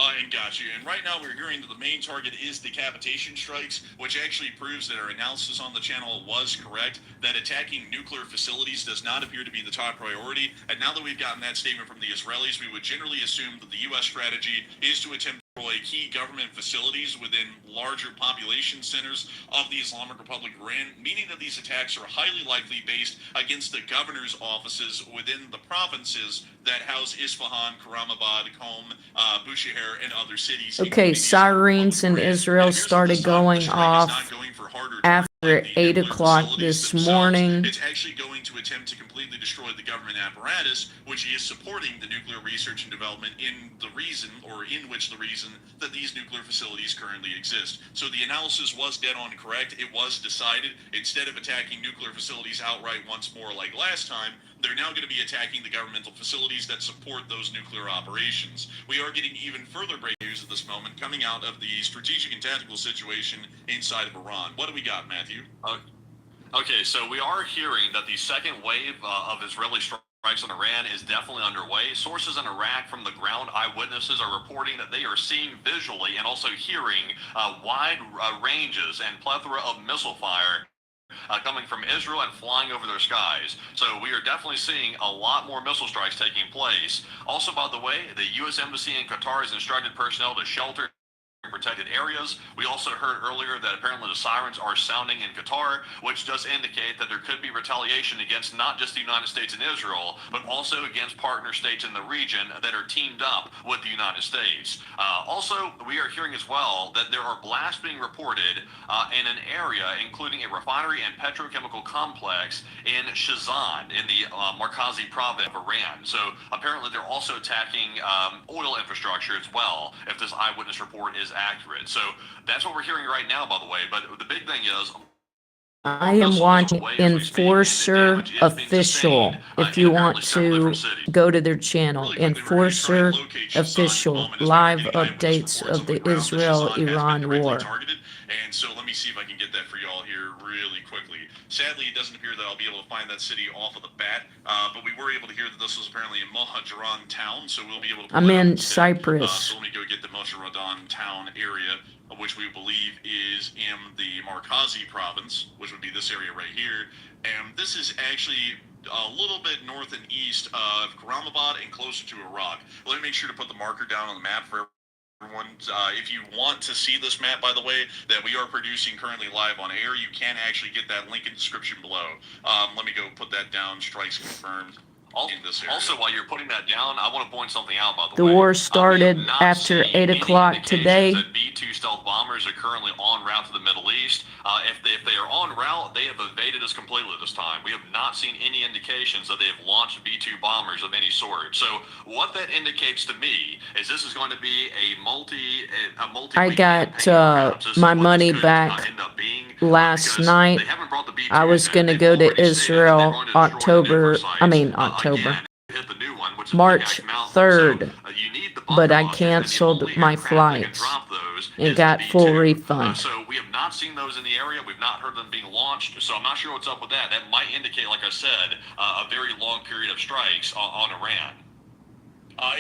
And got you. And right now we're hearing that the main target is decapitation strikes, which actually proves that our analysis on the channel was correct, that attacking nuclear facilities does not appear to be the top priority. And now that we've gotten that statement from the Israelis, we would generally assume that the U.S. strategy is to attempt to destroy key government facilities within larger population centers of the Islamic Republic of Iran, meaning that these attacks are highly likely based against the governor's offices within the provinces that house Isfahan, Karamabad, Qom, Bushehr, and other cities. Okay, sirens in Israel started going off after 8 o'clock this morning. It's actually going to attempt to completely destroy the government apparatus, which is supporting the nuclear research and development in which the reason that these nuclear facilities currently exist. So the analysis was dead on correct. It was decided, instead of attacking nuclear facilities outright once more like last time, they're now going to be attacking the governmental facilities that support those nuclear operations. We are getting even further breaking news at this moment coming out of the strategic and tactical situation inside of Iran. What do we got, Matthew? Okay, so we are hearing that the second wave of Israeli strikes on Iran is definitely underway. Sources in Iraq from the ground, eyewitnesses are reporting that they are seeing visually and also hearing wide ranges and plethora of missile fire coming from Israel and flying over their skies. So we are definitely seeing a lot more missile strikes taking place. Also, by the way, the U.S. Embassy in Qatar has instructed personnel to shelter in protected areas. We also heard earlier that apparently the sirens are sounding in Qatar, which does indicate that there could be retaliation against not just the United States and Israel, but also against partner states in the region that are teamed up with the United States. Also, we are hearing as well that there are blasts being reported in an area including a refinery and petrochemical complex in Shazan in the Markazi province of Iran. So apparently they're also attacking oil infrastructure as well, if this eyewitness report is accurate. So that's what we're hearing right now, by the way. But the big thing is, I am watching Enforcer Official. If you want to go to their channel, Enforcer Official, live updates of the Israel-Iran war. And so let me see if I can get that for y'all here really quickly. Sadly, it doesn't appear that I'll be able to find that city off of the bat, but we were able to hear that this was apparently in Mohajaran town, so we'll be able to... I'm in Cyprus. So let me go get the Mohajaran town area, which we believe is in the Markazi province, which would be this area right here. And this is actually a little bit north and east of Karamabad and closer to Iraq. Let me make sure to put the marker down on the map for everyone. If you want to see this map, by the way, that we are producing currently live on air, you can actually get that link in the description below. Let me go put that down. Strikes confirmed. Also, while you're putting that down, I want to point something out, by the way. The war started after 8 o'clock today. That B-2 stealth bombers are currently en route to the Middle East. If they are en route, they have evaded us completely this time. We have not seen any indications that they have launched B-2 bombers of any sort. So what that indicates to me is this is going to be a multi. I got my money back last night. I was going to go to Israel March 3rd, but I canceled my flights and got full refund. So we have not seen those in the area. We've not heard them being launched. So I'm not sure what's up with that. That might indicate, like I said, a very long period of strikes on Iran.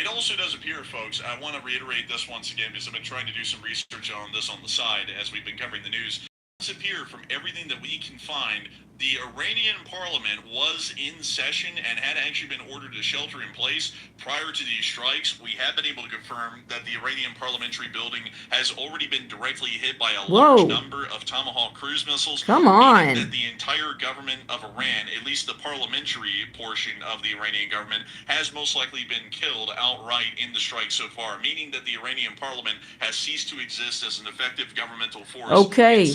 It also does appear, folks, I want to reiterate this once again because I've been trying to do some research on this on the side as we've been covering the news. It does appear from everything that we can find, the Iranian parliament was in session and had actually been ordered to shelter in place prior to these strikes. We have been able to confirm that the Iranian parliamentary building has already been directly hit by a large number of Tomahawk cruise missiles. Come on. That the entire government of Iran, at least the parliamentary portion of the Iranian government, has most likely been killed outright in the strike so far, meaning that the Iranian parliament has ceased to exist as an effective governmental force. Okay,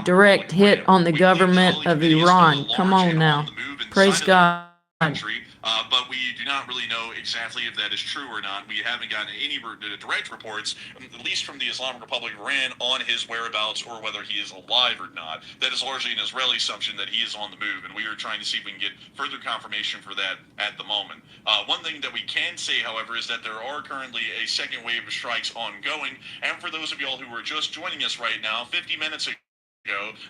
direct hit on the government of Iran. Come on now. Praise God. But we do not really know exactly if that is true or not. We haven't gotten any direct reports, at least from the Islamic Republic of Iran, on his whereabouts or whether he is alive or not. That is largely an Israeli assumption that he is on the move, and we are trying to see if we can get further confirmation for that at the moment. One thing that we can say, however, is that there are currently a second wave of strikes ongoing, and for those of y'all who are just joining us right now, 50 minutes ago,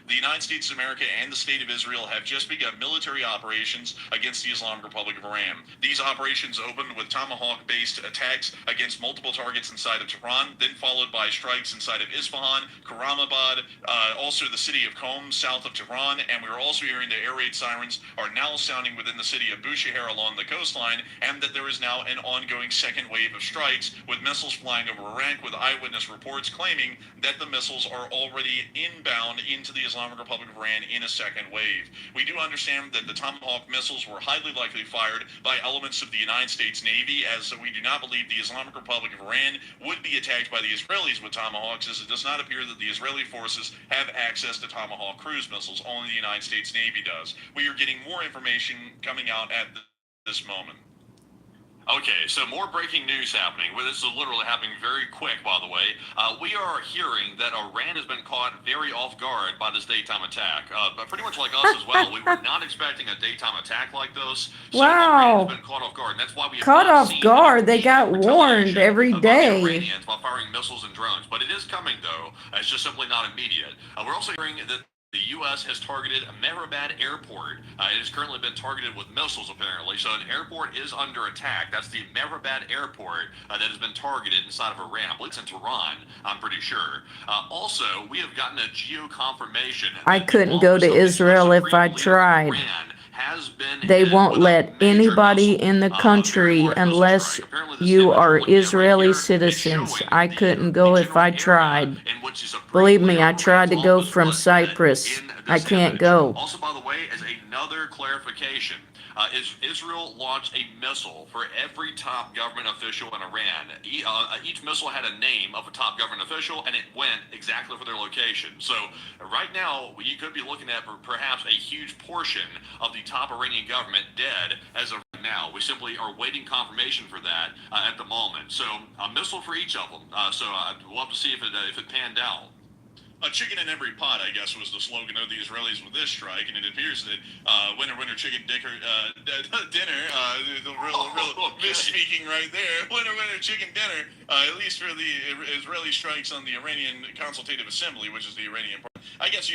the United States of America and the State of Israel have just begun military operations against the Islamic Republic of Iran. These operations opened with Tomahawk-based attacks against multiple targets inside of Tehran, then followed by strikes inside of Isfahan, Karamabad, also the city of Qom, south of Tehran, and we're also hearing the air raid sirens are now sounding within the city of Bushehr along the coastline, and that there is now an ongoing second wave of strikes with missiles flying over Iraq, with eyewitness reports claiming that the missiles are already inbound into the Islamic Republic of Iran in a second wave. We do understand that the Tomahawk missiles were highly likely fired by elements of the United States Navy, as we do not believe the Islamic Republic of Iran would be attacked by the Israelis with Tomahawks, as it does not appear that the Israeli forces have access to Tomahawk cruise missiles. Only the United States Navy does. We are getting more information coming out at this moment. Okay, so more breaking news happening. Well, this is literally happening very quick, by the way. We are hearing that Iran has been caught very off guard by this daytime attack. But pretty much like us as well. We were not expecting a daytime attack like this. So Wow. Iran has been caught off guard. And that's why we have Caught not off seen guard. They any got warned retaliation every by the day. Iranians by firing missiles and drones. But it is coming, though. It's just simply not immediate. We're also hearing that the U.S. has targeted Mehrabad Airport. It has currently been targeted with missiles, apparently. So an airport is under attack. That's the Mehrabad Airport that has been targeted inside of Iran. I believe it's in Tehran, I'm pretty sure. Also, we have gotten a geo confirmation. I couldn't go to Israel if I tried. They won't let anybody in the country unless you are Israeli citizens. I couldn't go if I tried. Believe me, I tried to go from Cyprus. I can't go. Also, by the way, as another clarification, Israel launched a missile for every top government official in Iran. Each missile had a name of a top government official, and it went exactly for their location. So right now, you could be looking at perhaps a huge portion of the top Iranian government dead as of right now. We simply are waiting confirmation for that at the moment. So a missile for each of them. We'll have to see if it panned out. A chicken in every pot, I guess, was the slogan of the Israelis with this strike, and it appears that winner, chicken dinner, the real misspeaking right there, winner, chicken dinner, at least for the Israeli strikes on the Iranian Consultative Assembly, which is the Iranian part. I guess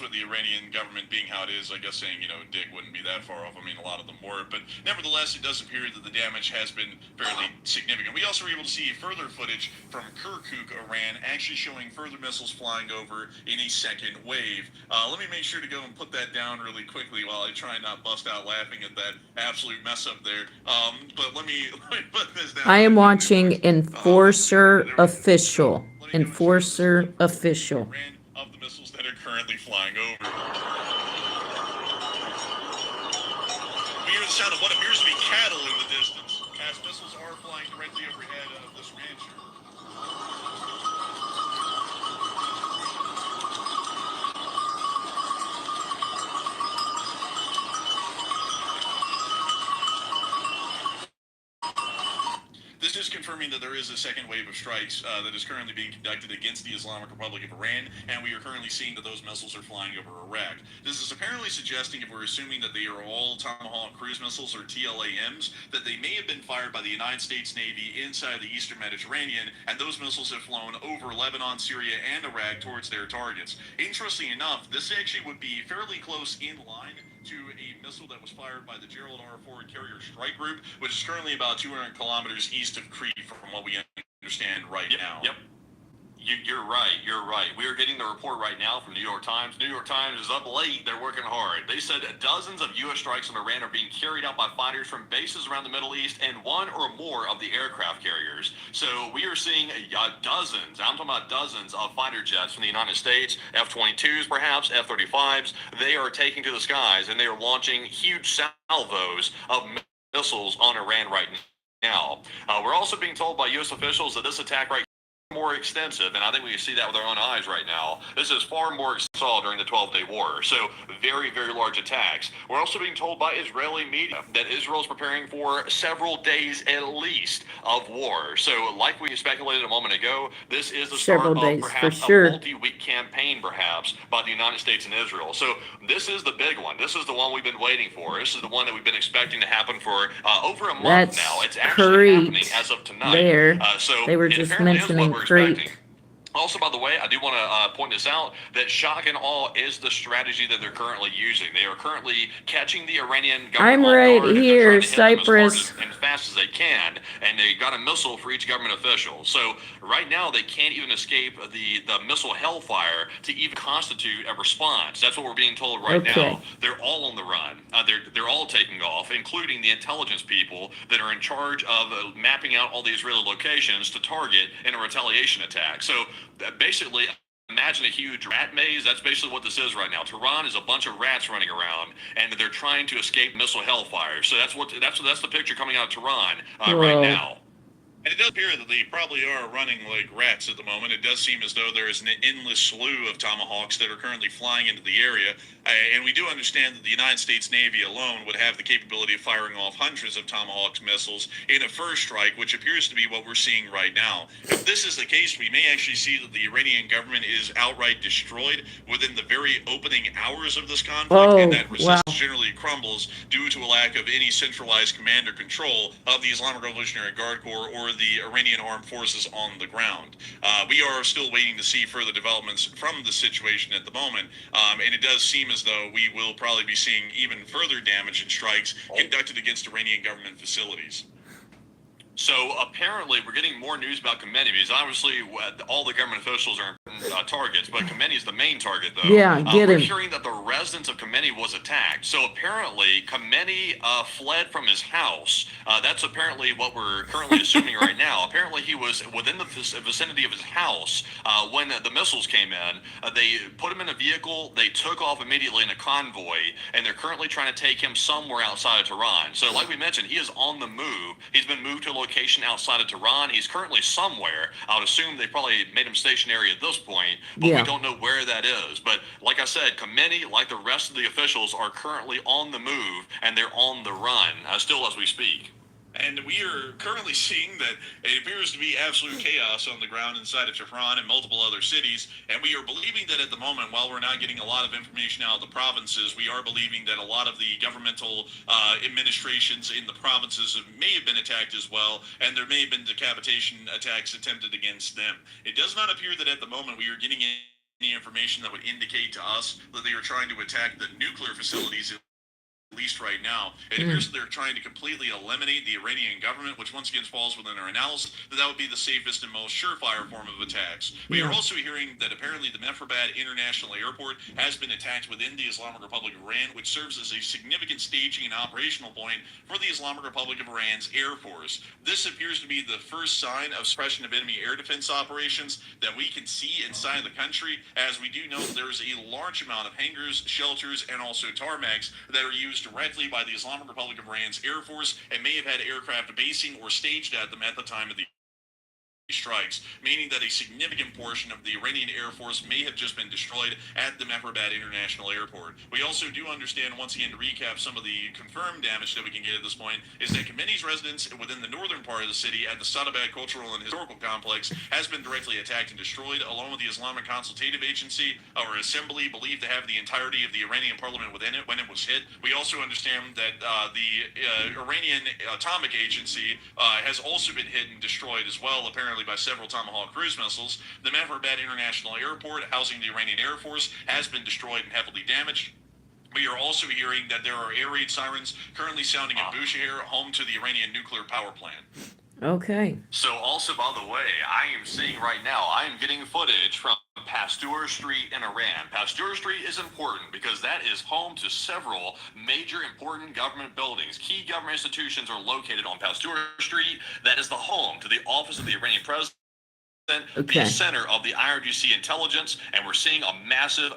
with the Iranian government being how it is, I guess saying, Dick wouldn't be that far off. I mean, a lot of them were, but nevertheless, it does appear that the damage has been fairly significant. We also were able to see further footage from Kirkuk, Iran, actually showing further missiles flying over in a second wave. Let me make sure to go and put that down really quickly while I try and not bust out laughing at that absolute mess up there. But let me put this down. I am watching Enforcer Official. Enforcer Official. Of the missiles that are currently flying over. We hear the sound of what appears to be cattle in the distance, as missiles are flying directly overhead of this rancher. This is confirming that there is a second wave of strikes that is currently being conducted against the Islamic Republic of Iran, and we are currently seeing that those missiles are flying over Iraq. This is apparently suggesting, if we're assuming that they are all Tomahawk cruise missiles or TLAMs, that they may have been fired by the United States Navy inside the Eastern Mediterranean, and those missiles have flown over Lebanon, Syria, and Iraq towards their targets. Interestingly enough, this actually would be fairly close in line to a missile that was fired by the Gerald R. Ford Carrier Strike Group, which is currently about 200 kilometers east of Crete, from what we understand right now. Yep. You're right. We are getting the report right now from New York Times. New York Times is up late. They're working hard. They said dozens of U.S. strikes on Iran are being carried out by fighters from bases around the Middle East and one or more of the aircraft carriers. So we are seeing dozens, I'm talking about dozens of fighter jets from the United States, F-22s perhaps, F-35s. They are taking to the skies, and they are launching huge salvos of missiles on Iran right now. We're also being told by U.S. officials that this attack right more extensive, and I think we can see that with our own eyes right now. This is far more extensive during the 12-day war, so very, very large attacks. We're also being told by Israeli media that Israel is preparing for several days at least of war. So like we speculated a moment ago, this is the start of perhaps a multi-week campaign perhaps by the United States and Israel. So this is the big one. This is the one we've been waiting for. This is the one that we've been expecting to happen for over a month now. It's actually happening as of tonight. So they were just mentioning Crete. Also, by the way, I do want to point this out that shock and awe is the strategy that they're currently using. They are currently catching the Iranian government I'm off right guard, and they're here, trying to hit them as hard Cyprus. and fast as they can. And they got a missile for each government official. So right now, they can't even escape the missile hellfire to even constitute a response. That's what we're being told right Okay. now. They're all on the run. They're all taking off, including the intelligence people that are in charge of mapping out all the Israeli locations to target in a retaliation attack. So basically, imagine a huge rat maze. That's basically what this is right now. Tehran is a bunch of rats running around, and they're trying to escape missile hellfire. So that's the picture coming out of Tehran right now. And it does appear that they probably are running like rats at the moment. It does seem as though there is an endless slew of Tomahawks that are currently flying into the area. And we do understand that the United States Navy alone would have the capability of firing off hundreds of Tomahawk missiles in a first strike, which appears to be what we're seeing right now. If this is the case, we may actually see that the Iranian government is outright destroyed within the very opening hours of this conflict, and that resistance generally crumbles due to a lack of any centralized command or control of the Islamic Revolutionary Guard Corps or the Iranian armed forces on the ground. We are still waiting to see further developments from the situation at the moment, and it does seem as though we will probably be seeing even further damage and strikes conducted against Iranian government facilities. So apparently, we're getting more news about Khamenei because obviously all the government officials are targets, but Khamenei is the main target, though. Yeah, get we're him. hearing that the residence of Khamenei was attacked. So apparently, Khamenei fled from his house. That's apparently what we're currently assuming right now. Apparently, he was within the vicinity of his house when the missiles came in. They put him in a vehicle. They took off immediately in a convoy, and they're currently trying to take him somewhere outside of Tehran. So like we mentioned, he is on the move. He's been moved to a location outside of Tehran. He's currently somewhere. I would assume they probably made him stationary at this point, but we don't know where that is. But like I said, Khamenei, like the rest of the officials, are currently on the move, and they're on the run, still as we speak. And we are currently seeing that it appears to be absolute chaos on the ground inside of Tehran and multiple other cities. And we are believing that at the moment, while we're not getting a lot of information out of the provinces, we are believing that a lot of the governmental administrations in the provinces may have been attacked as well, and there may have been decapitation attacks attempted against them. It does not appear that at the moment we are getting any information that would indicate to us that they are trying to attack the nuclear facilities, at least right now. It appears that they're trying to completely eliminate the Iranian government, which once again falls within our analysis that would be the safest and most surefire form of attacks. We are also hearing that apparently the Mehrabad International Airport has been attacked within the Islamic Republic of Iran, which serves as a significant staging and operational point for the Islamic Republic of Iran's Air Force. This appears to be the first sign of suppression of enemy air defense operations that we can see inside the country, as we do know there's a large amount of hangars, shelters, and also tarmacs that are used directly by the Islamic Republic of Iran's Air Force and may have had aircraft basing or staged at them at the time of the strikes, meaning that a significant portion of the Iranian Air Force may have just been destroyed at the Mehrabad International Airport. We also do understand, once again, to recap some of the confirmed damage that we can get at this point, is that Khamenei's residence within the northern part of the city at the Sadabad Cultural and Historical Complex has been directly attacked and destroyed, along with the Islamic Consultative Agency, or Assembly, believed to have the entirety of the Iranian parliament within it when it was hit. We also understand that the Iranian Atomic Agency has also been hit and destroyed as well, apparently by several Tomahawk cruise missiles. The Mehrabad International Airport, housing the Iranian Air Force, has been destroyed and heavily damaged. We are also hearing that there are air raid sirens currently sounding in Bushehr, home to the Iranian nuclear power plant. Okay. So also, by the way, I am seeing right now, I am getting footage from Pasteur Street in Iran. Pasteur Street is important because that is home to several major important government buildings. Key government institutions are located on Pasteur Street. That is the home to the office of the Iranian president. The center of the IRGC intelligence, and we're seeing a massive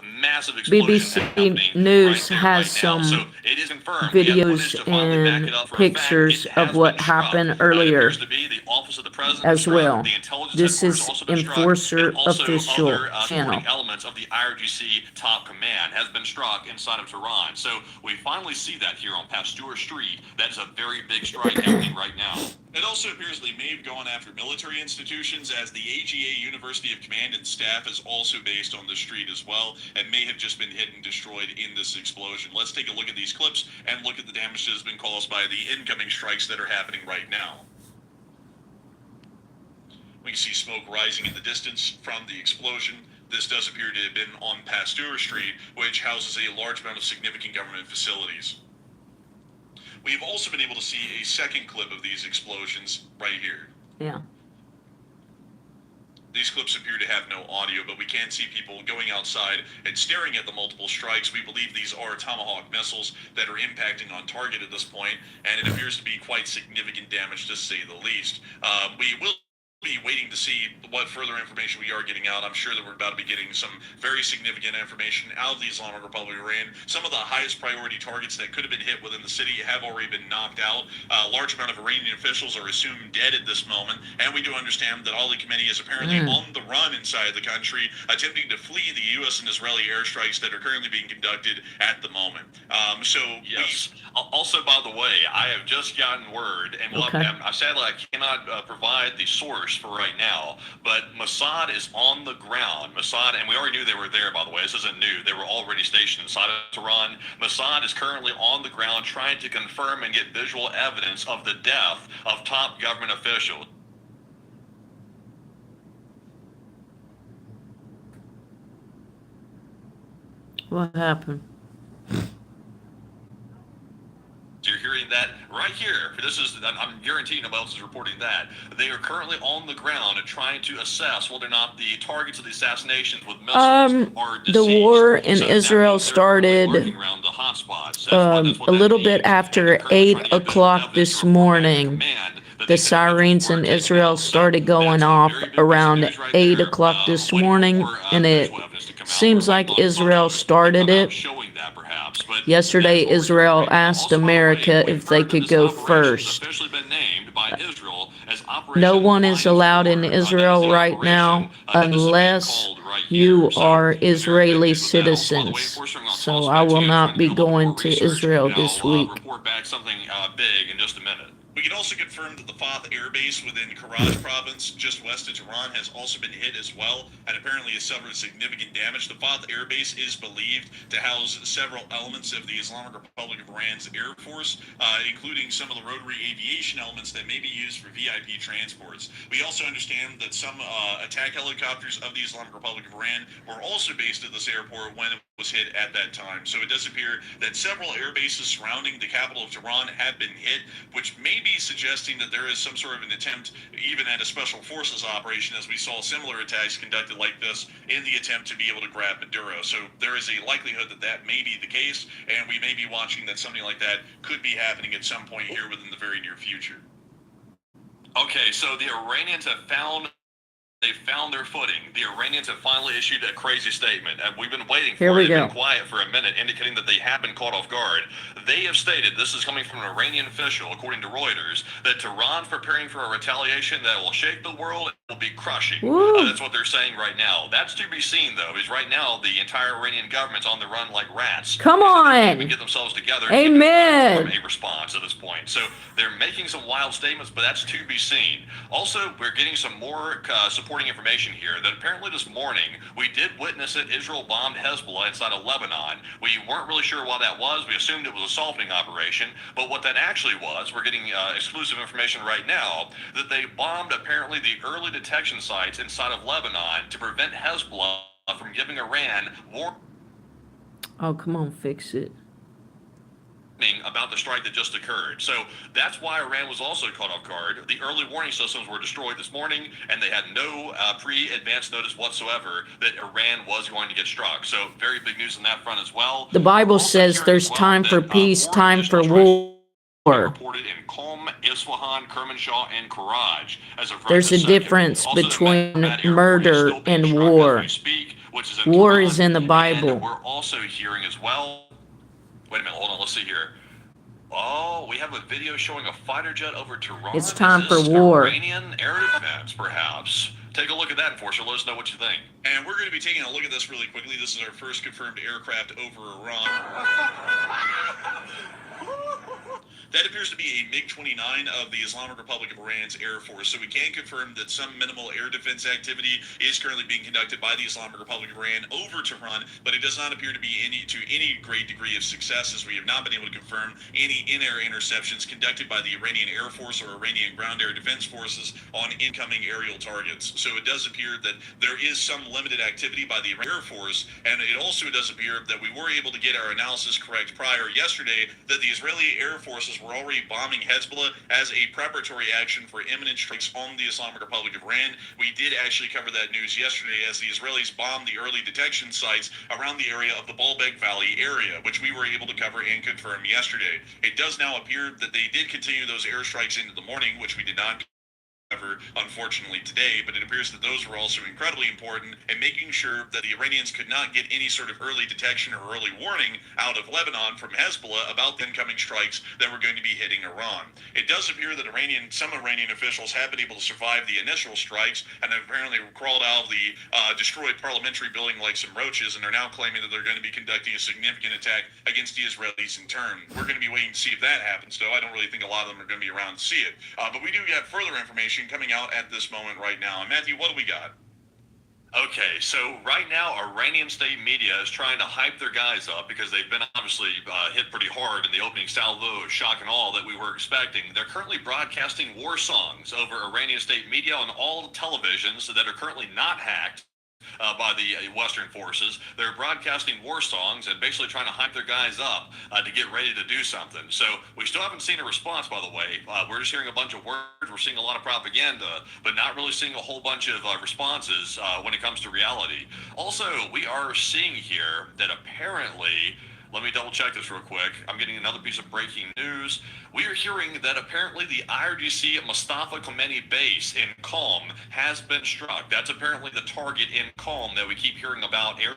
explosion BBC News has some so it is confirmed. videos and pictures of what happened earlier as well. This is Enforcer Official channel. Elements of the IRGC top command has been struck inside of Tehran. So we finally see that here on Pasteur Street. That is a very big strike happening right now. It also appears they may have gone after military institutions, as the AGA University of Command and Staff is also based on the street as well, and may have just been hit and destroyed in this explosion. Let's take a look at these clips and look at the damage that has been caused by the incoming strikes that are happening right now. We can see smoke rising in the distance from the explosion. This does appear to have been on Pasteur Street, which houses a large amount of significant government facilities. We've also been able to see a second clip of these explosions right here. Yeah. These clips appear to have no audio, but we can see people going outside and staring at the multiple strikes. We believe these are Tomahawk missiles that are impacting on target at this point, and it appears to be quite significant damage, to say the least. We will be waiting to see what further information we are getting out. I'm sure that we're about to be getting some very significant information out of the Islamic Republic of Iran. Some of the highest priority targets that could have been hit within the city have already been knocked out. A large amount of Iranian officials are assumed dead at this moment, and we do understand that Ali Khamenei is apparently on the run inside the country, attempting to flee the U.S. and Israeli airstrikes that are currently being conducted at the moment. Yes. Also, by the way, I have just gotten word, and sadly I cannot provide the source for right now, but Mossad is on the ground. Mossad, and we already knew they were there, by the way. This isn't new. They were already stationed inside of Tehran. Mossad is currently on the ground trying to confirm and get visual evidence of the death of top government officials. What happened? So you're hearing that right here. I'm guaranteeing nobody else is reporting that. They are currently on the ground and trying to assess whether or not the targets of the assassinations with missiles are deceased. The war in Israel started a little bit after 8 o'clock this morning. The sirens in Israel started going off around 8 o'clock this morning, and it seems like Israel started it. Yesterday, Israel asked America if they could go first. No one is allowed in Israel right now unless you are Israeli citizens. So I will not be going to Israel this week. Report back something big in just a minute. We can also confirm that the Fath Air Base within Karaj province, just west of Tehran, has also been hit as well, and apparently has suffered significant damage. The Fath Air Base is believed to house several elements of the Islamic Republic of Iran's Air Force, including some of the rotary aviation elements that may be used for VIP transports. We also understand that some attack helicopters of the Islamic Republic of Iran were also based at this airport when it was hit at that time. So it does appear that several air bases surrounding the capital of Tehran have been hit, which may be suggesting that there is some sort of an attempt, even at a special forces operation, as we saw similar attacks conducted like this in the attempt to be able to grab Maduro. So there is a likelihood that that may be the case, and we may be watching that something like that could be happening at some point here within the very near future. Okay, so the Iranians have found their footing. The Iranians have finally issued a crazy statement, and we've been waiting for it. They've been quiet for a minute, indicating that they have been caught off guard. They have stated, this is coming from an Iranian official, according to Reuters, that Tehran's preparing for a retaliation that will shake the world and will be crushing. That's what they're saying right now. That's to be seen, though, because right now the entire Iranian government's on the run like rats. Come on! They can't even get themselves together. Amen! A response at this point. So they're making some wild statements, but that's to be seen. Also, we're getting some more supporting information here that apparently this morning we did witness it. Israel bombed Hezbollah inside of Lebanon. We weren't really sure what that was. We assumed it was a softening operation, but what that actually was, we're getting exclusive information right now that they bombed apparently the early detection sites inside of Lebanon to prevent Hezbollah from giving Iran war. Oh, come on, fix it. About the strike that just occurred. So that's why Iran was also caught off guard. The early warning systems were destroyed this morning, and they had no pre-advance notice whatsoever that Iran was going to get struck. So very big news on that front as well. The Bible says there's time for peace, time for war. Reported in Qom, Isfahan, Kermanshah, and Karaj. There's a difference between murder and war. War is in the Bible. We're also hearing as well. Wait a minute, hold on, let's see here. Oh, we have a video showing a fighter jet over Tehran. It's time for war. Iranian air defense, perhaps. Take a look at that, Enforcer. Let us know what you think. And we're going to be taking a look at this really quickly. This is our first confirmed aircraft over Iran. That appears to be a MiG-29 of the Islamic Republic of Iran's Air Force. So we can confirm that some minimal air defense activity is currently being conducted by the Islamic Republic of Iran over Tehran, but it does not appear to be any great degree of success, as we have not been able to confirm any in-air interceptions conducted by the Iranian Air Force or Iranian ground air defense forces on incoming aerial targets. So it does appear that there is some limited activity by the Air Force, and it also does appear that we were able to get our analysis correct prior yesterday that the Israeli Air Forces were already bombing Hezbollah as a preparatory action for imminent strikes on the Islamic Republic of Iran. We did actually cover that news yesterday as the Israelis bombed the early detection sites around the area of the Baalbek Valley area, which we were able to cover and confirm yesterday. It does now appear that they did continue those airstrikes into the morning, which we did not cover, unfortunately, today, but it appears that those were also incredibly important in making sure that the Iranians could not get any sort of early detection or early warning out of Lebanon from Hezbollah about the incoming strikes that were going to be hitting Iran. It does appear that some Iranian officials have been able to survive the initial strikes and have apparently crawled out of the destroyed parliamentary building like some roaches, and are now claiming that they're going to be conducting a significant attack against the Israelis in turn. We're going to be waiting to see if that happens, though. I don't really think a lot of them are going to be around to see it. But we do have further information coming out at this moment right now. And Matthew, what do we got? Okay, so right now, Iranian state media is trying to hype their guys up because they've been obviously hit pretty hard in the opening salvo of shock and awe that we were expecting. They're currently broadcasting war songs over Iranian state media on all televisions that are currently not hacked by the Western forces. They're broadcasting war songs and basically trying to hype their guys up to get ready to do something. So we still haven't seen a response, by the way. We're just hearing a bunch of words. We're seeing a lot of propaganda, but not really seeing a whole bunch of responses when it comes to reality. Also, we are seeing here that apparently, let me double check this real quick. I'm getting another piece of breaking news. We are hearing that apparently the IRGC Mustafa Khomeini base in Qom has been struck. That's apparently the target in Qom that we keep hearing about air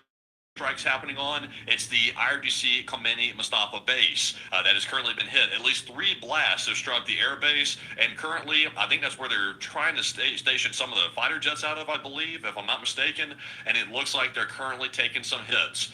strikes happening on. It's the IRGC Khomeini Mustafa base that has currently been hit. At least 3 blasts have struck the air base, and currently I think that's where they're trying to station some of the fighter jets out of, I believe, if I'm not mistaken, and it looks like they're currently taking some hits.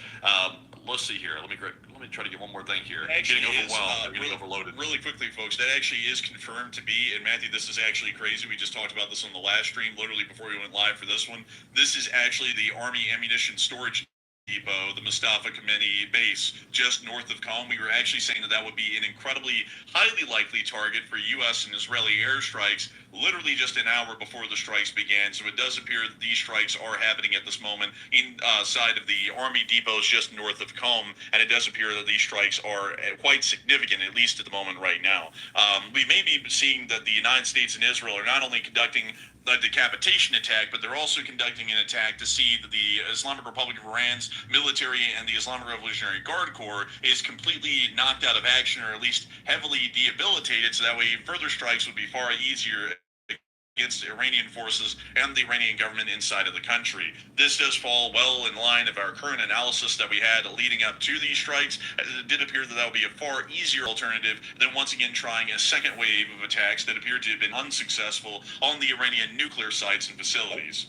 Let's see here. Let me try to get one more thing here. Actually, getting overwhelmed. Getting overloaded. Really quickly, folks, that actually is confirmed to be, and Matthew, this is actually crazy. We just talked about this on the last stream, literally before we went live for this one. This is actually the Army ammunition storage depot, the Mustafa Khomeini base, just north of Qom. We were actually saying that would be an incredibly highly likely target for U.S. and Israeli airstrikes, literally just an hour before the strikes began. So it does appear that these strikes are happening at this moment inside of the Army depots just north of Qom, and it does appear that these strikes are quite significant, at least at the moment right now. We may be seeing that the United States and Israel are not only conducting the decapitation attack, but they're also conducting an attack to see that the Islamic Republic of Iran's military and the Islamic Revolutionary Guard Corps is completely knocked out of action, or at least heavily debilitated, so that way further strikes would be far easier against Iranian forces and the Iranian government inside of the country. This does fall well in line of our current analysis that we had leading up to these strikes, as it did appear that would be a far easier alternative than once again trying a second wave of attacks that appeared to have been unsuccessful on the Iranian nuclear sites and facilities.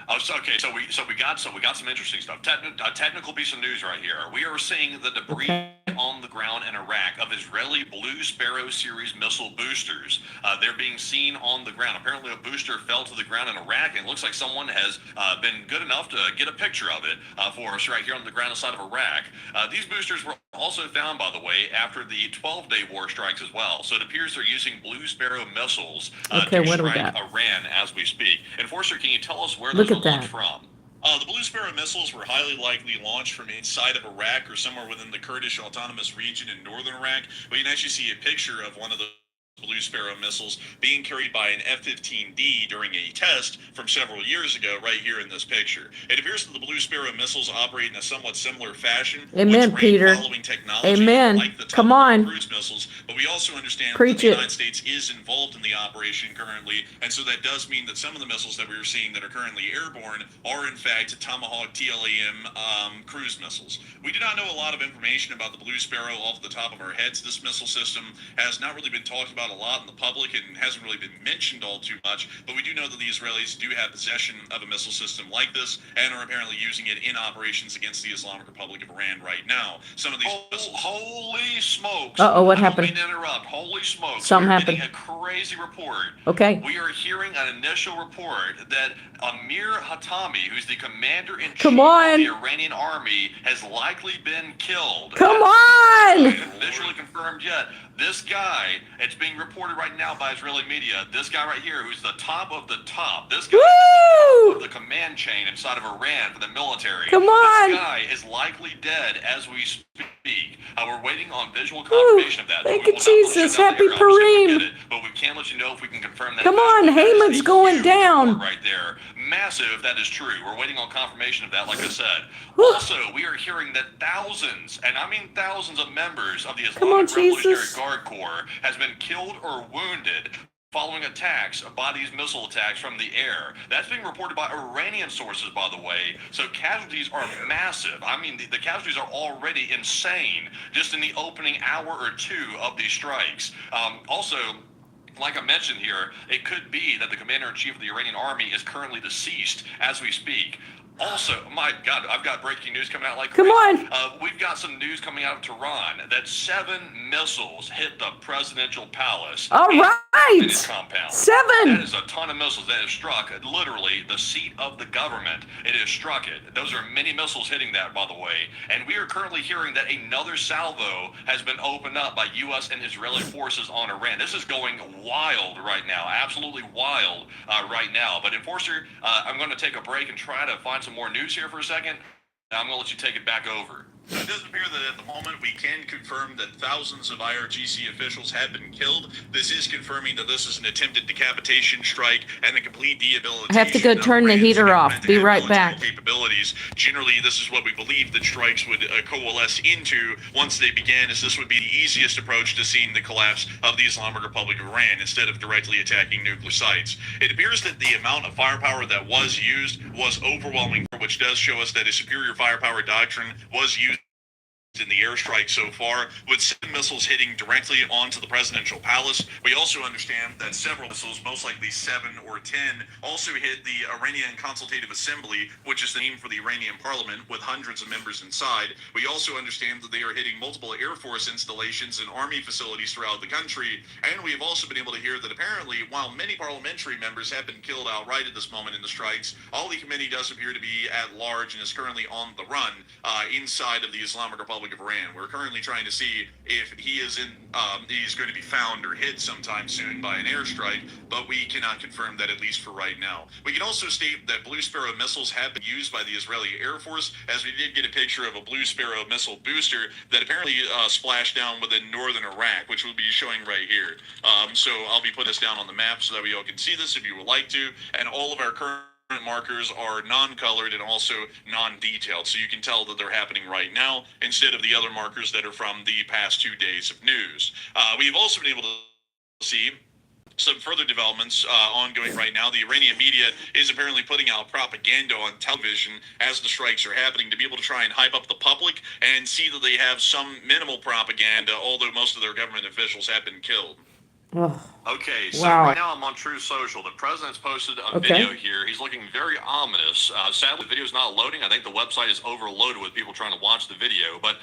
Okay, so we got some interesting stuff. A technical piece of news right here. We are seeing the debris on the ground in Iraq of Israeli Blue Sparrow series missile boosters. They're being seen on the ground. Apparently, a booster fell to the ground in Iraq, and it looks like someone has been good enough to get a picture of it for us right here on the ground inside of Iraq. These boosters were also found, by the way, after the 12-day war strikes as well. So it appears they're using Blue Sparrow missiles to strike Iran as we speak. Enforcer, can you tell us where those were launched from? The Blue Sparrow missiles were highly likely launched from inside of Iraq or somewhere within the Kurdish Autonomous Region in northern Iraq. But you can actually see a picture of one of the Blue Sparrow missiles being carried by an F-15D during a test from several years ago right here in this picture. It appears that the Blue Sparrow missiles operate in a somewhat similar fashion. Amen, Peter. Amen. Like the Come on. cruise missiles, but we also understand Preach that the it. United States is involved in the operation currently, and so that does mean that some of the missiles that we are seeing that are currently airborne are in fact Tomahawk TLAM cruise missiles. We do not know a lot of information about the Blue Sparrow off the top of our heads. This missile system has not really been talked about a lot in the public and hasn't really been mentioned all too much, but we do know that the Israelis do have possession of a missile system like this and are apparently using it in operations against the Islamic Republic of Iran right now. Some of these missiles... Holy smokes. Uh-oh, what I don't happened? mean to interrupt. Holy smokes. Something We're happened. getting a crazy report. Okay. We are hearing an initial report that Amir Hatami, who's the commander-in-chief Come of on. the Iranian army, has likely been killed. Come on! Officially confirmed yet. This guy, it's being reported right now by Israeli media, this guy right here, who's the top of the top, this guy Woo! of the command chain inside of Iran for the military. Come on! This guy is likely dead as we speak. We're waiting on visual confirmation of that. Thank We you, will not let Jesus. know Happy there, obviously, if we Purim. get it, but we can let you know if we can confirm that. Come on, Haman's That is a going huge down. report right there. Massive, if that is true. We're waiting on confirmation of that, like I said. Whew. Also, we are hearing that thousands, and I mean thousands of members of the Come on, Islamic Revolutionary Jesus. Guard Corps has been killed or wounded following attacks by these missile attacks from the air. That's being reported by Iranian sources, by the way. So casualties are massive. I mean, the casualties are already insane just in the opening hour or two of these strikes. Also, like I mentioned here, it could be that the commander-in-chief of the Iranian army is currently deceased as we speak. Also, my God, I've got breaking news coming out like Come crazy. on. We've got some news coming out of Tehran that 7 missiles hit the presidential palace. All in right. its compound. 7. That is a ton of missiles that have struck literally the seat of the government. It has struck it. Those are many missiles hitting that, by the way. And we are currently hearing that another salvo has been opened up by U.S. and Israeli forces on Iran. This is going wild right now, absolutely wild right now. But Enforcer, I'm going to take a break and try to find some more news here for a second. I'm going to let you take it back over. So it does appear that at the moment we can confirm that thousands of IRGC officials have been killed. This is confirming that this is an attempted decapitation strike and the complete dehabilitation. I have to go turn the heater off. Be right back. Capabilities. Generally, this is what we believe that strikes would coalesce into once they began, as this would be the easiest approach to seeing the collapse of the Islamic Republic of Iran instead of directly attacking nuclear sites. It appears that the amount of firepower that was used was overwhelming, which does show us that a superior firepower doctrine was used in the airstrike so far, with 7 missiles hitting directly onto the presidential palace. We also understand that several missiles, most likely 7 or 10, also hit the Iranian Consultative Assembly, which is the name for the Iranian parliament, with hundreds of members inside. We also understand that they are hitting multiple Air Force installations and Army facilities throughout the country, and we have also been able to hear that apparently, while many parliamentary members have been killed outright at this moment in the strikes, all the committee does appear to be at large and is currently on the run inside of the Islamic Republic of Iran. We're currently trying to see if he is he's going to be found or hit sometime soon by an airstrike, but we cannot confirm that, at least for right now. We can also state that Blue Sparrow missiles have been used by the Israeli Air Force, as we did get a picture of a Blue Sparrow missile booster that apparently splashed down within northern Iraq, which we'll be showing right here. So I'll be putting this down on the map so that we all can see this if you would like to, and all of our current markers are non-colored and also non-detailed, so you can tell that they're happening right now instead of the other markers that are from the past 2 days of news. We've also been able to see some further developments ongoing right now. The Iranian media is apparently putting out propaganda on television as the strikes are happening to be able to try and hype up the public and see that they have some minimal propaganda, although most of their government officials have been killed. Oh, Okay, so wow. right now I'm on True Social. The president's posted a video here. He's looking very ominous. Sadly, the video's not loading. I think the website is overloaded with people trying to watch the video. But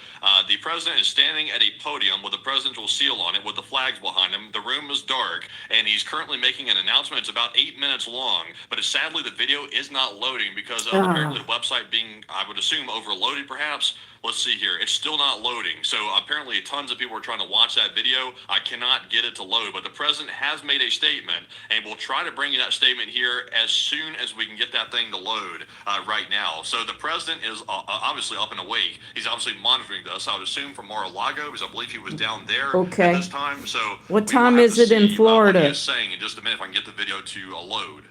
the president is standing at a podium with a presidential seal on it with the flags behind him. The room is dark, and he's currently making an announcement. It's about 8 minutes long. But sadly, the video is not loading because of apparently the website being, I would assume, overloaded perhaps. Let's see here. It's still not loading. So apparently tons of people are trying to watch that video. I cannot get it to load, but the president has made a statement, and we'll try to bring you that statement here as soon as we can get that thing to load right now. So the president is obviously up and awake. He's obviously monitoring this, I would assume, from Mar-a-Lago, because I believe he was down there at this time. So what time is it in Florida? What he is saying in just a minute if I can get the video to load.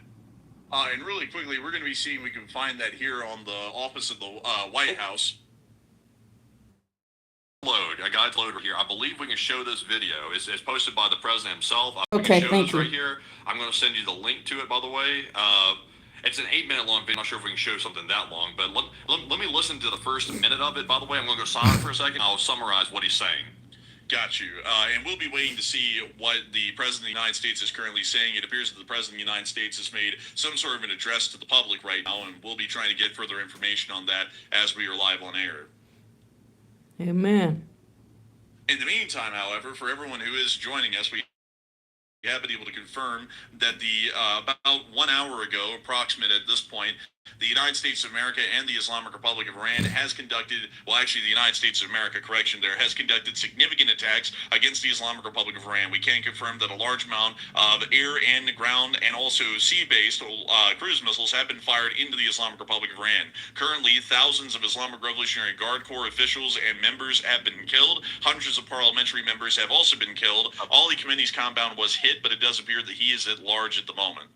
And really quickly, we're going to be seeing, we can find that here on the office of the White House. Load. I got it loaded here. I believe we can show this video. It's posted by the president himself. Okay, show thank this you. right here. I'm going to send you the link to it, by the way. It's an 8-minute long video. I'm not sure if we can show something that long, but let me listen to the first minute of it. By the way, I'm going to go silent for a second. I'll summarize what he's saying. Got you. And we'll be waiting to see what the President of the United States is currently saying. It appears that the President of the United States has made some sort of an address to the public right now, and we'll be trying to get further information on that as we are live on air. Amen. In the meantime, however, for everyone who is joining us, we have been able to confirm that the about 1 hour ago, approximate at this point, the United States of America and the Islamic Republic of Iran has conducted, well, actually, the United States of America, correction there, has conducted significant attacks against the Islamic Republic of Iran. We can confirm that a large amount of air and ground and also sea-based cruise missiles have been fired into the Islamic Republic of Iran. Currently, thousands of Islamic Revolutionary Guard Corps officials and members have been killed. Hundreds of parliamentary members have also been killed. Ali Khamenei's compound was hit, but it does appear that he is at large at the moment.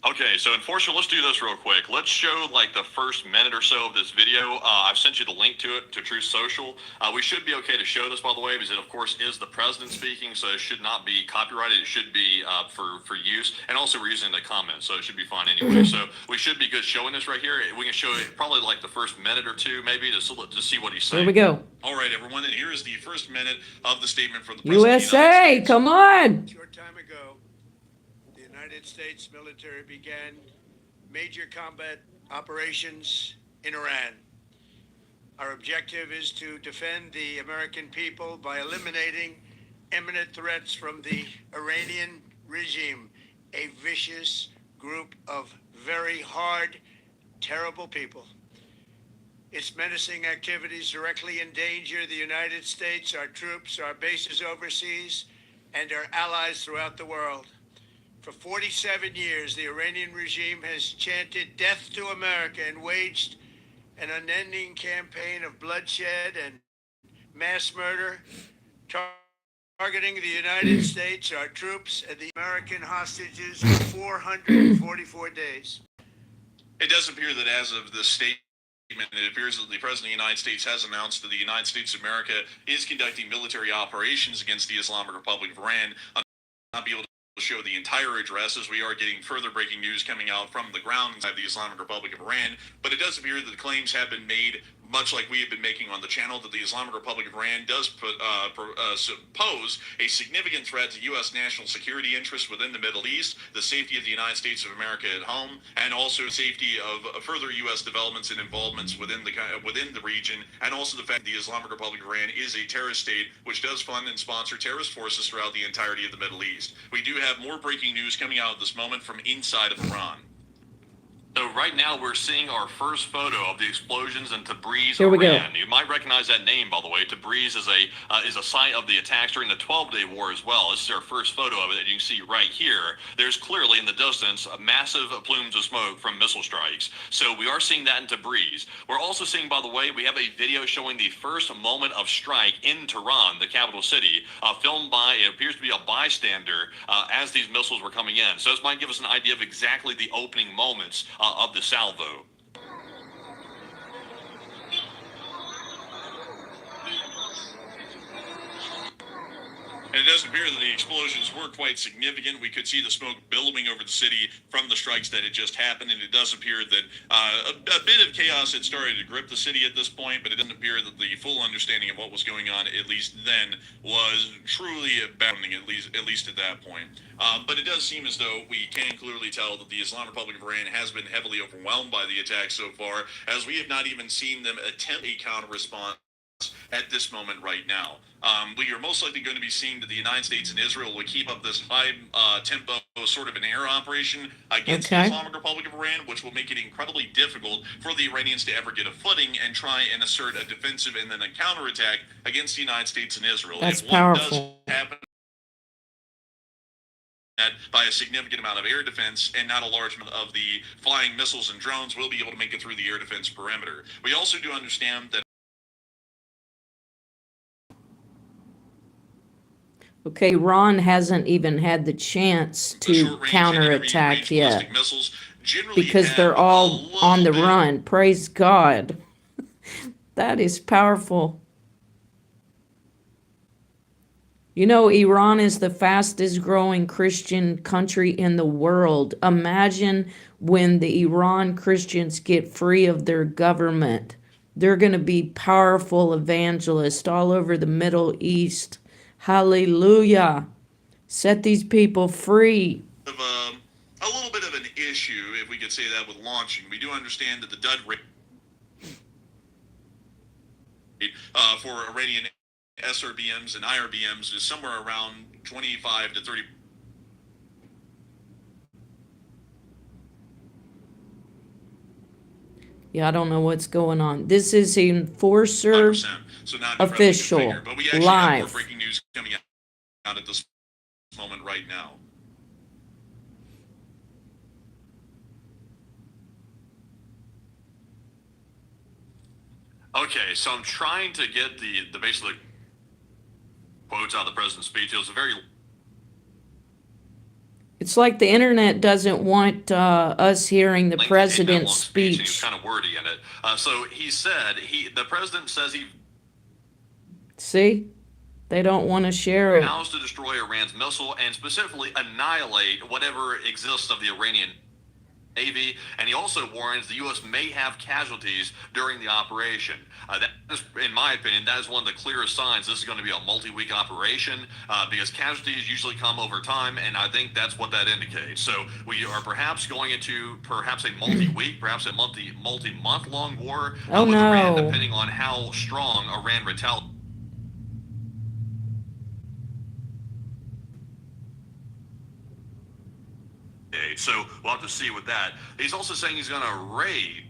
Okay, so Enforcer, let's do this real quick. Let's show like the first minute or so of this video. I've sent you the link to it, to Truth Social. We should be okay to show this, by the way, because it, of course, is the president speaking, so it should not be copyrighted. It should be for use. And also, we're using the comments, so it should be fine anyway. So we should be good showing this right here. We can show it probably like the first minute or two, maybe, to see what he's saying. Here we go. All right, everyone, and here is the first minute of the statement from the President USA, come on. Short time ago, the United States military began major combat operations in Iran. Our objective is to defend the American people by eliminating imminent threats from the Iranian regime, a vicious group of very hard, terrible people. Its menacing activities directly endanger the United States, our troops, our bases overseas, and our allies throughout the world. For 47 years, the Iranian regime has chanted death to America and waged an unending campaign of bloodshed and mass murder, targeting the United States, our troops, and the American hostages for 444 days. It does appear that as of this statement, it appears that the President of the United States has announced that the United States of America is conducting military operations against the Islamic Republic of Iran. I'll not be able to show the entire address, as we are getting further breaking news coming out from the ground of the Islamic Republic of Iran, but it does appear that the claims have been made, much like we have been making on the channel, that the Islamic Republic of Iran does pose a significant threat to U.S. national security interests within the Middle East, the safety of the United States of America at home, and also safety of further U.S. developments and involvements within the region, and also the fact that the Islamic Republic of Iran is a terrorist state which does fund and sponsor terrorist forces throughout the entirety of the Middle East. We do have more breaking news coming out at this moment from inside of Iran. So right now we're seeing our first photo of the explosions in Tabriz, Here we Iran. go. You might recognize that name, by the way. Tabriz is a site of the attacks during the 12-day war as well. This is our first photo of it that you can see right here. There's clearly in the distance massive plumes of smoke from missile strikes. So we are seeing that in Tabriz. We're also seeing, by the way, we have a video showing the first moment of strike in Tehran, the capital city, filmed by, it appears to be a bystander as these missiles were coming in. So this might give us an idea of exactly the opening moments of the salvo. And it does appear that the explosions were quite significant. We could see the smoke billowing over the city from the strikes that had just happened, and it does appear that a bit of chaos had started to grip the city at this point, but it doesn't appear that the full understanding of what was going on, at least then, was truly abounding, at least at that point. But it does seem as though we can clearly tell that the Islamic Republic of Iran has been heavily overwhelmed by the attack so far, as we have not even seen them attempt a counter-response at this moment right now. We are most likely going to be seeing that the United States and Israel will keep up this high tempo sort of an air operation against the Islamic Republic of Iran, which will make it incredibly difficult for the Iranians to ever get a footing and try and assert a defensive and then a counterattack against the United States and Israel. That's if powerful. One does happen by a significant amount of air defense and not a large amount of the flying missiles and drones will be able to make it through the air defense perimeter. We also do understand that Okay, Iran hasn't even had the chance to counterattack yet because they're all on the run. Praise God. That is powerful. You know, Iran is the fastest growing Christian country in the world. Imagine when the Iran Christians get free of their government. They're going to be powerful evangelists all over the Middle East. Hallelujah. Set these people free. A little bit of an issue, if we could say that, with launching. We do understand that the dud rate for Iranian SRBMs and IRBMs is somewhere around 25 to 30. Yeah, I don't know what's going on. This is Enforcer So not Official figure, but we actually live. have more breaking news coming out at this moment right now. Okay, so I'm trying to get the basically quotes out of the president's speech. It was a very It's like the internet doesn't want us hearing the lengthy, president's 8-minute-long speech, and he was speech. kind of wordy in it. So he said the president says he See? They don't want to share it. vows to destroy Iran's missile and specifically annihilate whatever exists of the Iranian Navy, and he also warns the U.S. may have casualties during the operation. That is, in my opinion, that is one of the clearest signs this is going to be a multi-week operation because casualties usually come over time, and I think that's what that indicates. So we are perhaps going into perhaps a multi-week, perhaps a multi-month-long war Oh, with Iran, no. depending on how strong Iran retaliates. So we'll have to see with that. He's also saying he's going to raid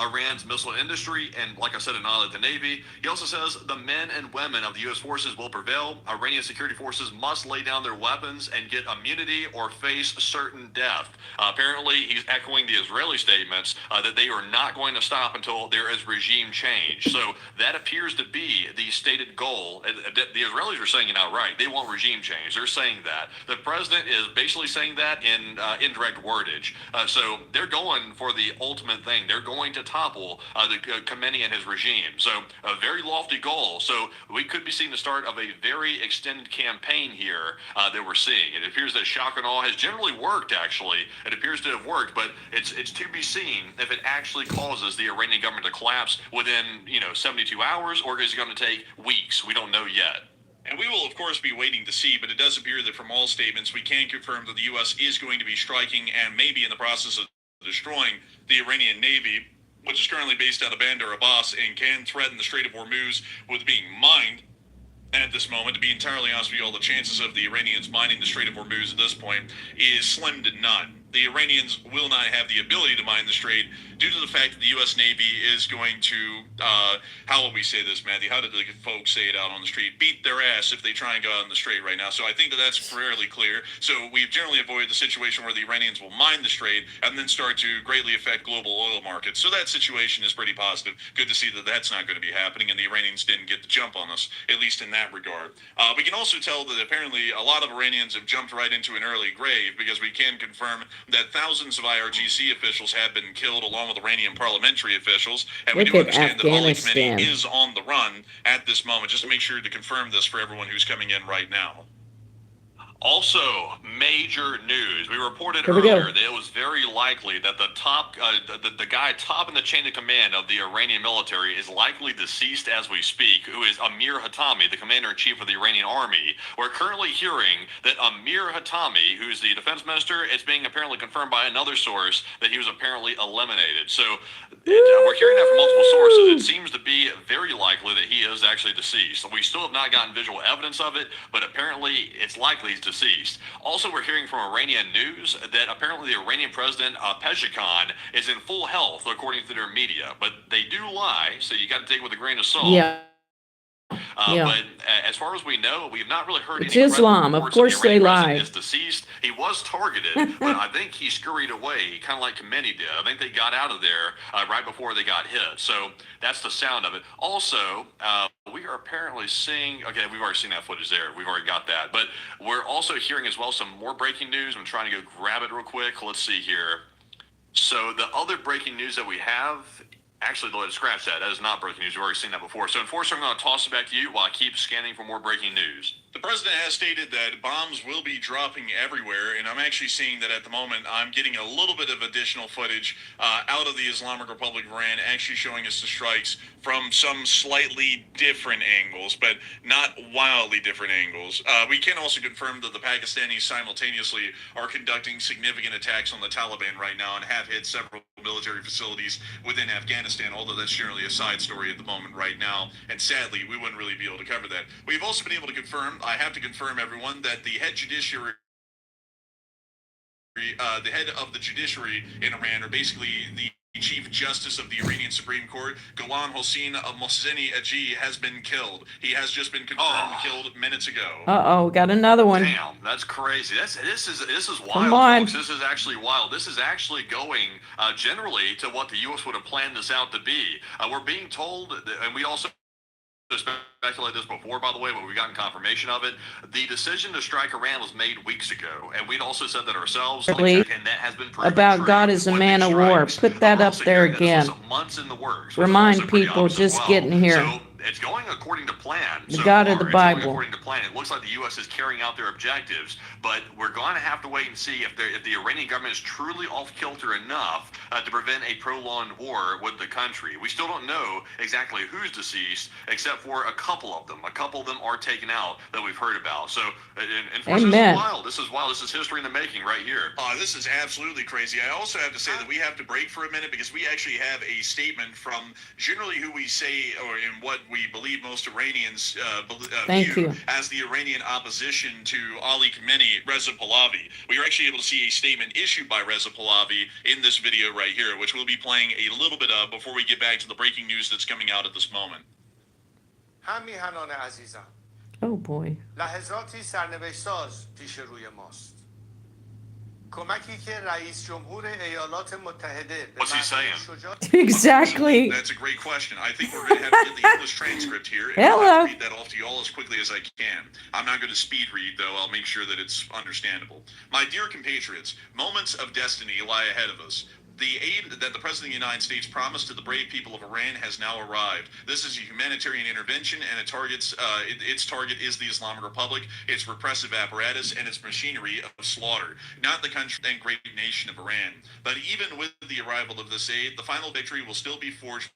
Iran's missile industry and, like I said, annihilate the Navy. He also says the men and women of the U.S. forces will prevail. Iranian security forces must lay down their weapons and get immunity or face certain death. Apparently, he's echoing the Israeli statements that they are not going to stop until there is regime change. So that appears to be the stated goal. The Israelis are saying it outright. They want regime change. They're saying that. The president is basically saying that in indirect wordage. So they're going for the ultimate thing. They're going to topple the Khamenei and his regime. So a very lofty goal. So we could be seeing the start of a very extended campaign here that we're seeing. It appears that shock and awe has generally worked, actually. It appears to have worked, but it's to be seen if it actually causes the Iranian government to collapse within 72 hours, or is it going to take weeks? We don't know yet. And we will, of course, be waiting to see, but it does appear that from all statements, we can confirm that the U.S. is going to be striking and maybe in the process of destroying the Iranian Navy, which is currently based out of Bandar Abbas and can threaten the Strait of Hormuz with being mined. At this moment, to be entirely honest with you, all the chances of the Iranians mining the Strait of Hormuz at this point is slim to none. The Iranians will not have the ability to mine the strait due to the fact that the U.S. Navy is going to, how will we say this, Matthew? How did the folks say it out on the street? Beat their ass if they try and go out on the strait right now. So I think that that's fairly clear. So we've generally avoided the situation where the Iranians will mine the strait and then start to greatly affect global oil markets. So that situation is pretty positive. Good to see that that's not going to be happening and the Iranians didn't get the jump on us, at least in that regard. We can also tell that apparently a lot of Iranians have jumped right into an early grave because we can confirm that thousands of IRGC officials have been killed along with Iranian parliamentary officials. And we do understand that Holy Committee is on the run at this moment, just to make sure to confirm this for everyone who's coming in right now. Also, major news. We reported earlier that it was very likely that the top, the guy top in the chain of command of the Iranian military is likely deceased as we speak, who is Amir Hatami, the commander-in-chief of the Iranian army. We're currently hearing that Amir Hatami, who's the defense minister, it's being apparently confirmed by another source that he was apparently eliminated. So we're hearing that from multiple sources. It seems to be very likely that he is actually deceased. We still have not gotten visual evidence of it, but apparently it's likely he's deceased. Also, we're hearing from Iranian news that apparently the Iranian president, Pezeshkian, is in full health, according to their media. But they do lie, so you got to take it with a grain of salt. Yeah. But as far as we know, we have not really heard it's any Islam. Of course they lie. Is deceased. He was targeted, but I think he scurried away, kind of like Khamenei did. I think they got out of there right before they got hit. So that's the sound of it. Also, we are apparently seeing, okay, we've already seen that footage there. We've already got that. But we're also hearing as well some more breaking news. I'm trying to go grab it real quick. Let's see here. So the other breaking news that we have Actually, let's scratch that. That is not breaking news. We've already seen that before. So, Enforcer, I'm going to toss it back to you while I keep scanning for more breaking news. The president has stated that bombs will be dropping everywhere, and I'm actually seeing that at the moment I'm getting a little bit of additional footage out of the Islamic Republic of Iran, actually showing us the strikes from some slightly different angles, but not wildly different angles. We can also confirm that the Pakistanis simultaneously are conducting significant attacks on the Taliban right now and have hit several military facilities within Afghanistan, although that's generally a side story at the moment right now, and sadly we wouldn't really be able to cover that. We've also been able to confirm, I have to confirm, everyone, that the head judiciary the head of the judiciary in Iran, or basically the Chief Justice of the Iranian Supreme Court, Ghulam Hossein Mohseni Aji, has been killed. He has just been confirmed killed minutes ago. Uh-oh, got another one. Damn, that's crazy. This is wild, Come on. folks. This is actually wild. This is actually going generally to what the U.S. would have planned this out to be. We're being told, and we also speculated this before, by the way, but we've gotten confirmation of it. The decision to strike Iran was made weeks ago, and we'd also said that ourselves. Really? And that has been proven About true God is a with man these of war. strikes. Put that I'm up also there hearing that this again. was months in the works. Remind Also pretty people obvious as just well. getting here. So it's going according to plan. The so God of far. the It's going Bible. according to plan. It looks like the U.S. is carrying out their objectives, but we're going to have to wait and see if the Iranian government is truly off kilter enough to prevent a prolonged war with the country. We still don't know exactly who's deceased, except for a couple of them. A couple of them are taken out that we've heard about. So, and this is Amen. wild. This is wild. This is history in the making right here. This is absolutely crazy. I also have to say that we have to break for a minute because we actually have a statement from generally who we say, or in what we believe most Iranians Thank view you. as the Iranian opposition to Ali Khamenei, Reza Pahlavi. We are actually able to see a statement issued by Reza Pahlavi in this video right here, which we'll be playing a little bit of before we get back to the breaking news that's coming out at this moment. همیهنان عزیزم Oh boy. لحظاتی سرنوشت ساز پیش روی ماست کمکی که رئیس جمهور ایالات متحده به What's he saying? شجاع Exactly. That's a great question. I think we're going to have to get the English transcript here, and Hello. I'll read that off to you all as quickly as I can. I'm not going to speed read, though. I'll make sure that it's understandable. My dear compatriots, moments of destiny lie ahead of us. The aid that the President of the United States promised to the brave people of Iran has now arrived. This is a humanitarian intervention, and its target is the Islamic Republic, its repressive apparatus, and its machinery of slaughter, not the country and great nation of Iran. But even with the arrival of this aid, the final victory will still be forged.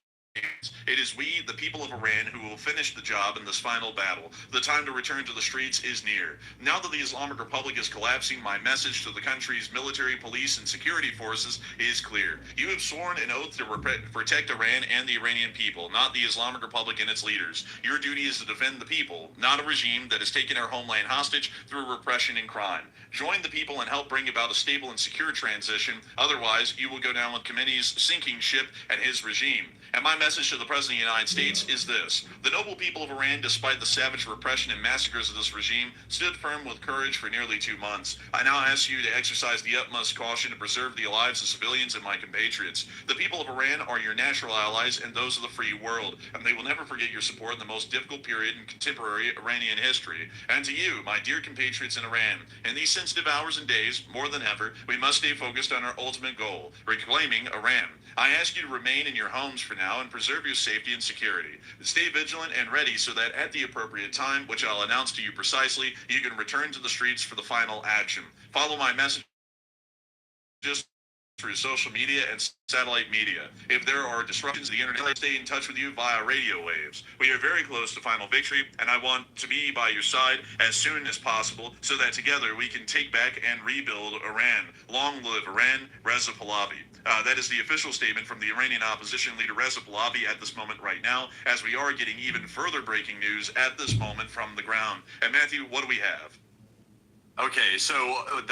It is we, the people of Iran, who will finish the job in this final battle. The time to return to the streets is near. Now that the Islamic Republic is collapsing, my message to the country's military, police, and security forces is clear. You have sworn an oath to protect Iran and the Iranian people, not the Islamic Republic and its leaders. Your duty is to defend the people, not a regime that has taken our homeland hostage through repression and crime. Join the people and help bring about a stable and secure transition. Otherwise, you will go down with Khamenei's sinking ship and his regime. And my message to the President of the United States is this. The noble people of Iran, despite the savage repression and massacres of this regime, stood firm with courage for nearly 2 months. I now ask you to exercise the utmost caution to preserve the lives of civilians and my compatriots. The people of Iran are your natural allies and those of the free world, and they will never forget your support in the most difficult period in contemporary Iranian history. And to you, my dear compatriots in Iran, in these sensitive hours and days, more than ever, we must stay focused on our ultimate goal, reclaiming Iran. I ask you to remain in your homes for now and preserve your safety and security. Stay vigilant and ready so that at the appropriate time, which I'll announce to you precisely, you can return to the streets for the final action. Follow my messages through social media and satellite media. If there are disruptions to the internet, stay in touch with you via radio waves. We are very close to final victory, and I want to be by your side as soon as possible so that together we can take back and rebuild Iran. Long live Iran, Reza Pahlavi. That is the official statement from the Iranian opposition leader Reza Pahlavi at this moment right now, as we are getting even further breaking news at this moment from the ground. And Matthew, what do we have? Okay, so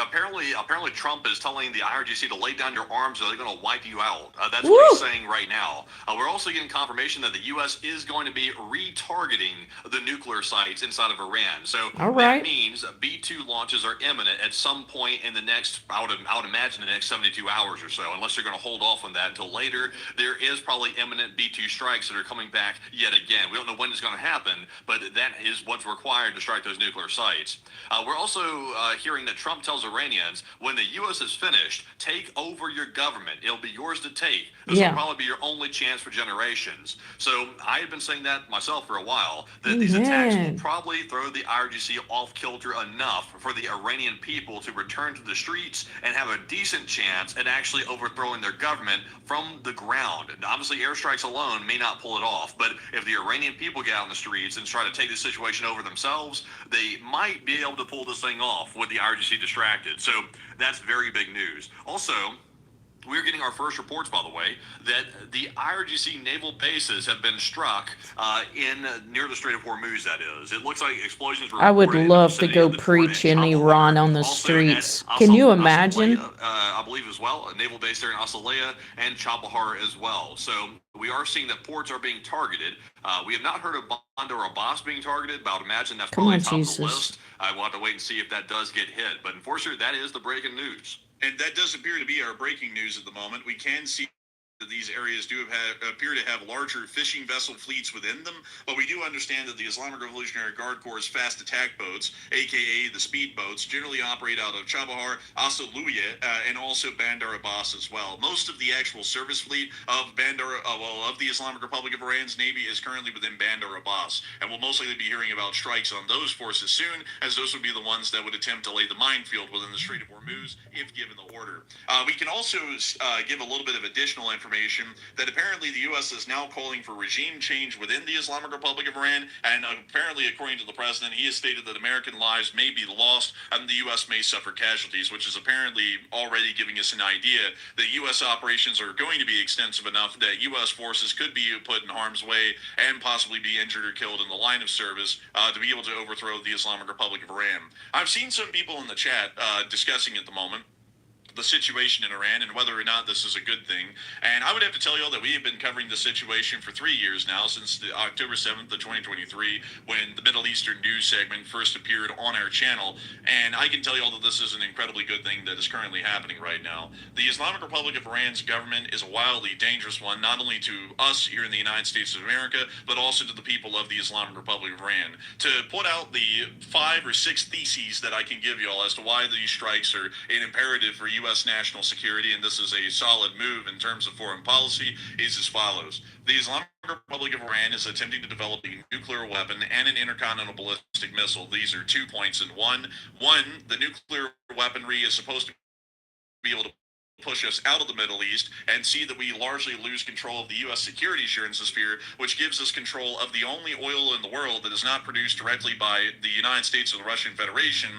apparently Trump is telling the IRGC to lay down your arms or they're going to wipe you out. That's what he's saying right now. We're also getting confirmation that the U.S. is going to be retargeting the nuclear sites inside of Iran. So that means B-2 launches are imminent at some point in the next, I would imagine the next 72 hours or so, unless you're going to hold off on that until later. There is probably imminent B-2 strikes that are coming back yet again. We don't know when it's going to happen, but that is what's required to strike those nuclear sites. We're also hearing that Trump tells Iranians, when the U.S. is finished, take over your government. It'll be yours to take. This will probably be your only chance for generations. So I have been saying that myself for a while, that these attacks will probably throw the IRGC off kilter enough for the Iranian people to return to the streets and have a decent chance at actually overthrowing their government from the ground. And obviously, airstrikes alone may not pull it off, but if the Iranian people get out in the streets and try to take the situation over themselves, they might be able to pull this thing off with the IRGC distracted. So that's very big news. Also, we're getting our first reports, by the way, that the IRGC naval bases have been struck near the Strait of Hormuz, that is. It looks like explosions were I would reported in the love to vicinity go of the port preach in Chabahar, Iran on the also streets. at Can you Asalaya, imagine? I believe as well, a naval base there in Asalaya and Chabahar as well. So we are seeing that ports are being targeted. We have not heard of Bandar Abbas being targeted, but I would imagine that's probably top of the list. We'll have to wait and see if that does get hit. But unfortunately, that is the breaking news. And that does appear to be our breaking news at the moment. We can see that these areas do appear to have larger fishing vessel fleets within them, but we do understand that the Islamic Revolutionary Guard Corps' fast attack boats, aka the speedboats, generally operate out of Chabahar, Asaluya, and also Bandar Abbas as well. Most of the actual service fleet of of the Islamic Republic of Iran's Navy is currently within Bandar Abbas, and we'll most likely be hearing about strikes on those forces soon, as those would be the ones that would attempt to lay the minefield within the Strait of Hormuz if given the order. We can also give a little bit of additional information that apparently the U.S. is now calling for regime change within the Islamic Republic of Iran, and apparently, according to the president, he has stated that American lives may be lost and the U.S. may suffer casualties, which is apparently already giving us an idea that U.S. operations are going to be extensive enough that U.S. forces could be put in harm's way and possibly be injured or killed in the line of service to be able to overthrow the Islamic Republic of Iran. I've seen some people in the chat discussing at the moment the situation in Iran and whether or not this is a good thing. And I would have to tell you all that we have been covering the situation for 3 years now, since the October 7th of 2023, when the Middle Eastern news segment first appeared on our channel. And I can tell you all that this is an incredibly good thing that is currently happening right now. The Islamic Republic of Iran's government is a wildly dangerous one, not only to us here in the United States of America, but also to the people of the Islamic Republic of Iran. To put out the 5 or 6 theses that I can give you all as to why these strikes are an imperative for U.S. national security, and this is a solid move in terms of foreign policy, is as follows. The Islamic Republic of Iran is attempting to develop a nuclear weapon and an intercontinental ballistic missile. These are 2 points in one. One, the nuclear weaponry is supposed to be able to push us out of the Middle East and see that we largely lose control of the U.S. security assurance sphere, which gives us control of the only oil in the world that is not produced directly by the United States or the Russian Federation.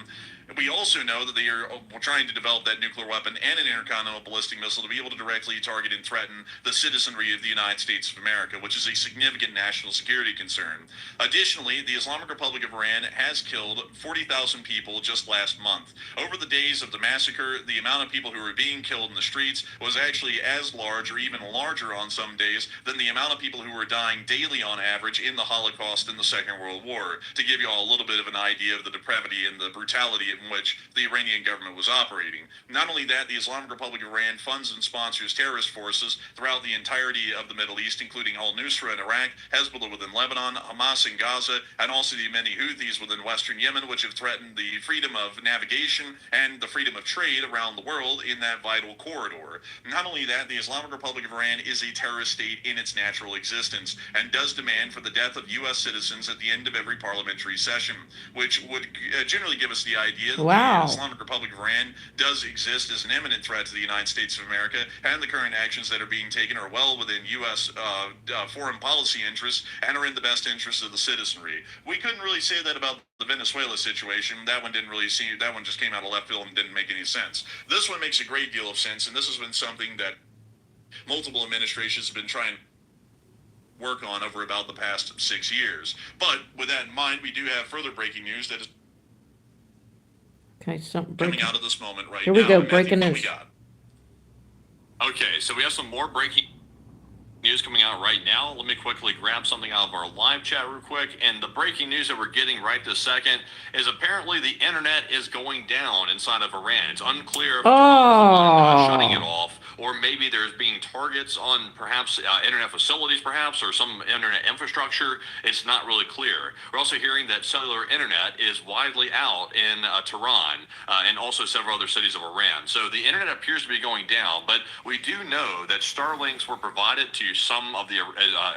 We also know that they are trying to develop that nuclear weapon and an intercontinental ballistic missile to be able to directly target and threaten the citizenry of the United States of America, which is a significant national security concern. Additionally, the Islamic Republic of Iran has killed 40,000 people just last month. Over the days of the massacre, the amount of people who were being killed in the streets was actually as large or even larger on some days than the amount of people who were dying daily on average in the Holocaust and the Second World War, to give you all a little bit of an idea of the depravity and the brutality in which the Iranian government was operating. Not only that, the Islamic Republic of Iran funds and sponsors terrorist forces throughout the entirety of the Middle East, including al-Nusra in Iraq, Hezbollah within Lebanon, Hamas in Gaza, and also the many Houthis within Western Yemen, which have threatened the freedom of navigation and the freedom of trade around the world in that vital corridor. Not only that, the Islamic Republic of Iran is a terrorist state in its natural existence and does demand for the death of U.S. citizens at the end of every parliamentary session, which would generally give us the idea that the Islamic Republic of Iran does exist as an imminent threat to the United States of America, and the current actions that are being taken are well within U.S. Foreign policy interests and are in the best interests of the citizenry. We couldn't really say that about the Venezuela situation. That one just came out of left field and didn't make any sense. This one makes a great deal of sense, and this has been something that multiple administrations have been trying to work on over about the past 6 years. But with that in mind, we do have further breaking news that is coming out of this moment right now. Here we go, breaking news. Okay, so we have some more breaking news coming out right now. Let me quickly grab something out of our live chat real quick. And the breaking news that we're getting right this second is apparently the internet is going down inside of Iran. It's unclear if shutting it off or maybe there's being targets on perhaps internet facilities, perhaps, or some internet infrastructure. It's not really clear. We're also hearing that cellular internet is widely out in Tehran and also several other cities of Iran. So the internet appears to be going down, but we do know that Starlinks were provided to some of the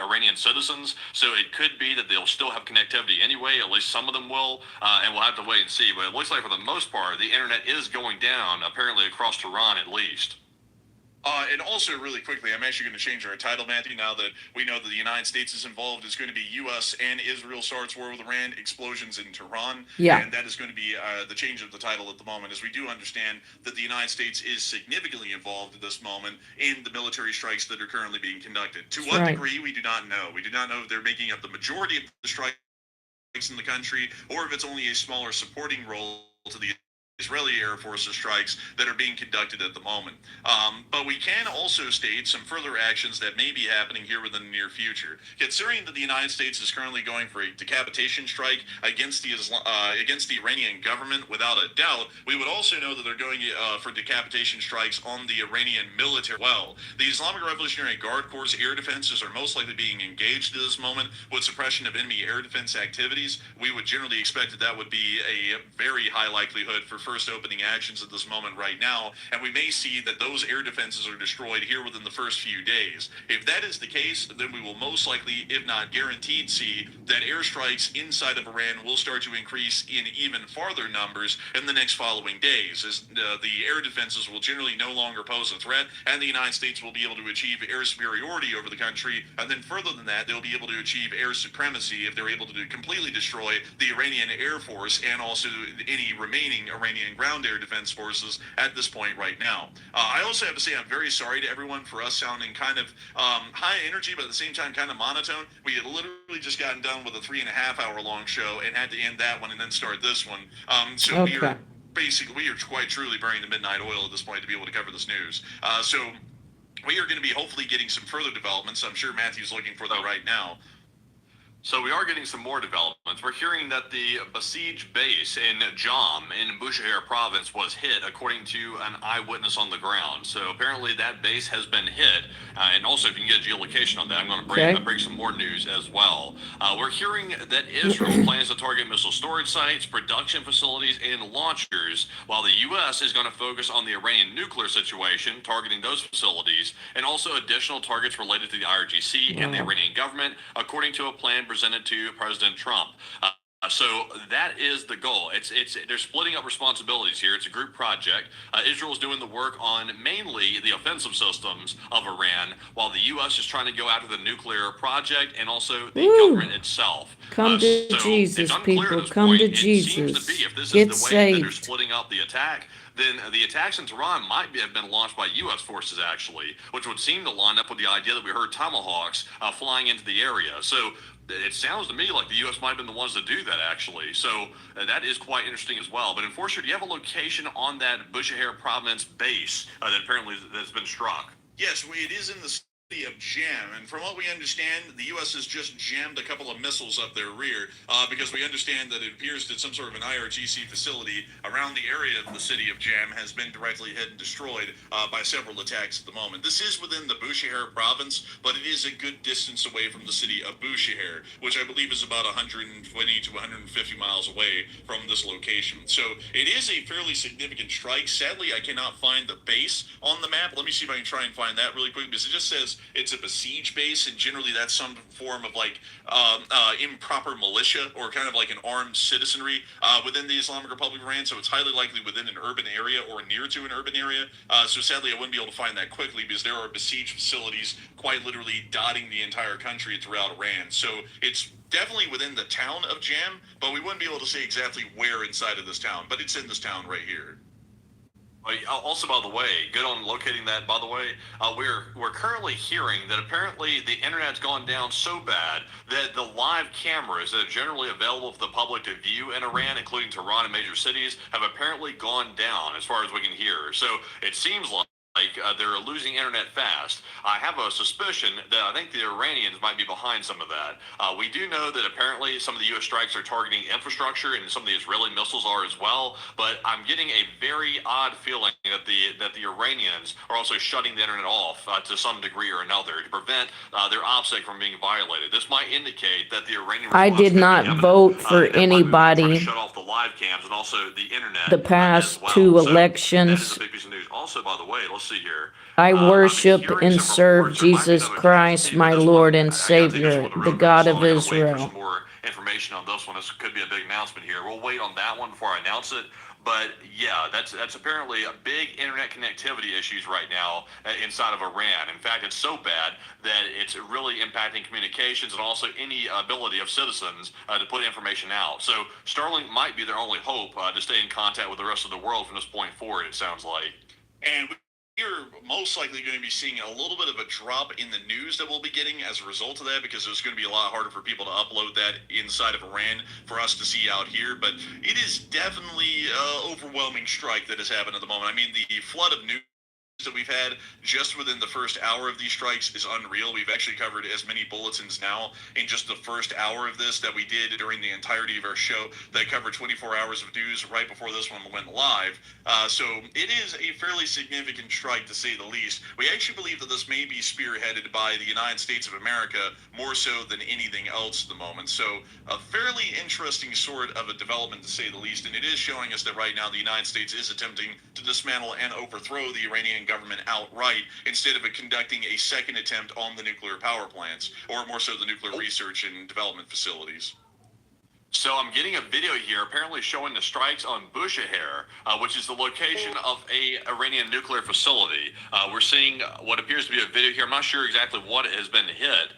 Iranian citizens, so it could be that they'll still have connectivity anyway. At least some of them will, and we'll have to wait and see. But it looks like for the most part, the internet is going down, apparently across Tehran at least. And also, really quickly, I'm actually going to change our title, Matthew, now that we know that the United States is involved. It's going to be U.S. and Israel starts war with Iran, explosions in Tehran. Yeah. And that is going to be the change of the title at the moment, as we do understand that the United States is significantly involved at this moment in the military strikes that are currently being conducted. To what degree, we do not know. We do not know if they're making up the majority of the strikes in the country, or if it's only a smaller supporting role to the Israeli Air Force's strikes that are being conducted at the moment. But we can also state some further actions that may be happening here within the near future. Considering that the United States is currently going for a decapitation strike against the Iranian government, without a doubt, we would also know that they're going for decapitation strikes on the Iranian military. Well, the Islamic Revolutionary Guard Corps' air defenses are most likely being engaged at this moment with suppression of enemy air defense activities. We would generally expect that that would be a very high likelihood for first opening actions at this moment right now, and we may see that those air defenses are destroyed here within the first few days. If that is the case, then we will most likely, if not guaranteed, see that airstrikes inside of Iran will start to increase in even farther numbers in the next following days, as the air defenses will generally no longer pose a threat, and the United States will be able to achieve air superiority over the country, and then further than that, they'll be able to achieve air supremacy if they're able to completely destroy the Iranian Air Force and also any remaining Iranian ground air defense forces at this point right now. I also have to say I'm very sorry to everyone for us sounding kind of high energy, but at the same time kind of monotone. We had literally just gotten done with a 3.5 hour long show and had to end that one and then start this one. So we are quite truly burning the midnight oil at this point to be able to cover this news. So we are going to be hopefully getting some further developments. I'm sure Matthew's looking for that right now. So we are getting some more developments. We're hearing that the besieged base in Jam in Bushehr province was hit, according to an eyewitness on the ground. So apparently that base has been hit. And also, if you can get a geolocation on that, I'm going to bring some more news as well. We're hearing that Israel plans to target missile storage sites, production facilities, and launchers, while the U.S. is going to focus on the Iranian nuclear situation, targeting those facilities, and also additional targets related to the IRGC and the Iranian government, according to a plan presented to President Trump. So that is the goal. They're splitting up responsibilities here. It's a group project. Israel's doing the work on mainly the offensive systems of Iran, while the U.S. is trying to go after the nuclear project and also the government itself. Come to Jesus, people. Come to Jesus. It seems to be, if this Get is the way that they're saved. splitting up the attack, then the attacks in Tehran might have been launched by U.S. forces, actually, which would seem to line up with the idea that we heard Tomahawks flying into the area. So it sounds to me like the U.S. might have been the ones to do that, actually. So that is quite interesting as well. But Enforcer, do you have a location on that Bushehr province base that apparently that's been struck? Yes, it is in the city of Jam, and from what we understand, the U.S. has just jammed a couple of missiles up their rear because we understand that it appears that some sort of an IRGC facility around the area of the city of Jam has been directly hit and destroyed by several attacks at the moment. This is within the Bushehr province, but it is a good distance away from the city of Bushehr, which I believe is about 120 to 150 miles away from this location. So it is a fairly significant strike. Sadly, I cannot find the base on the map. Let me see if I can try and find that really quick, because it just says it's a besiege base, and generally that's some form of like improper militia or kind of like an armed citizenry within the Islamic Republic of Iran. So it's highly likely within an urban area or near to an urban area. So sadly, I wouldn't be able to find that quickly because there are besieged facilities quite literally dotting the entire country throughout Iran. So it's definitely within the town of Jam, but we wouldn't be able to say exactly where inside of this town, but it's in this town right here. Also, by the way, good on locating that, by the way, we're currently hearing that apparently the internet's gone down so bad that the live cameras that are generally available for the public to view in Iran, including Tehran and major cities, have apparently gone down as far as we can hear. So it seems like they're losing internet fast. I have a suspicion that I think the Iranians might be behind some of that. We do know that apparently some of the U.S. strikes are targeting infrastructure, and some of the Israeli missiles are as well. But I'm getting a very odd feeling that the Iranians are also shutting the internet off to some degree or another to prevent their OPSEC from being violated. This might indicate that the Iranian I response did could be not imminent. vote for That might be trying to anybody shut off the live cams and also the internet the as past well. two So that is elections. a big piece of news. Also, by the way, let's see here. I I've been worship hearing and some serve reports. There might be Jesus another Christ, casualty, but my this Lord one, and I gotta take this Savior, one with a the road God so of I gotta wait for Israel. some more information on this one. This could be a big announcement here. We'll wait on that one before I announce it. But yeah, that's apparently a big internet connectivity issues right now inside of Iran. In fact, it's so bad that it's really impacting communications and also any ability of citizens to put information out. So Starlink might be their only hope to stay in contact with the rest of the world from this point forward, it sounds like. And we're most likely going to be seeing a little bit of a drop in the news that we'll be getting as a result of that, because it's going to be a lot harder for people to upload that inside of Iran for us to see out here. But it is definitely an overwhelming strike that has happened at the moment. I mean, the flood of news that we've had just within the first hour of these strikes is unreal. We've actually covered as many bulletins now in just the first hour of this that we did during the entirety of our show that covered 24 hours of news right before this one went live. So it is a fairly significant strike, to say the least. We actually believe that this may be spearheaded by the United States of America more so than anything else at the moment. So a fairly interesting sort of a development, to say the least, and it is showing us that right now the United States is attempting to dismantle and overthrow the Iranian government outright instead of conducting a second attempt on the nuclear power plants, or more so the nuclear research and development facilities. So I'm getting a video here apparently showing the strikes on Bushehr, which is the location of a Iranian nuclear facility. We're seeing what appears to be a video here. I'm not sure exactly what has been hit.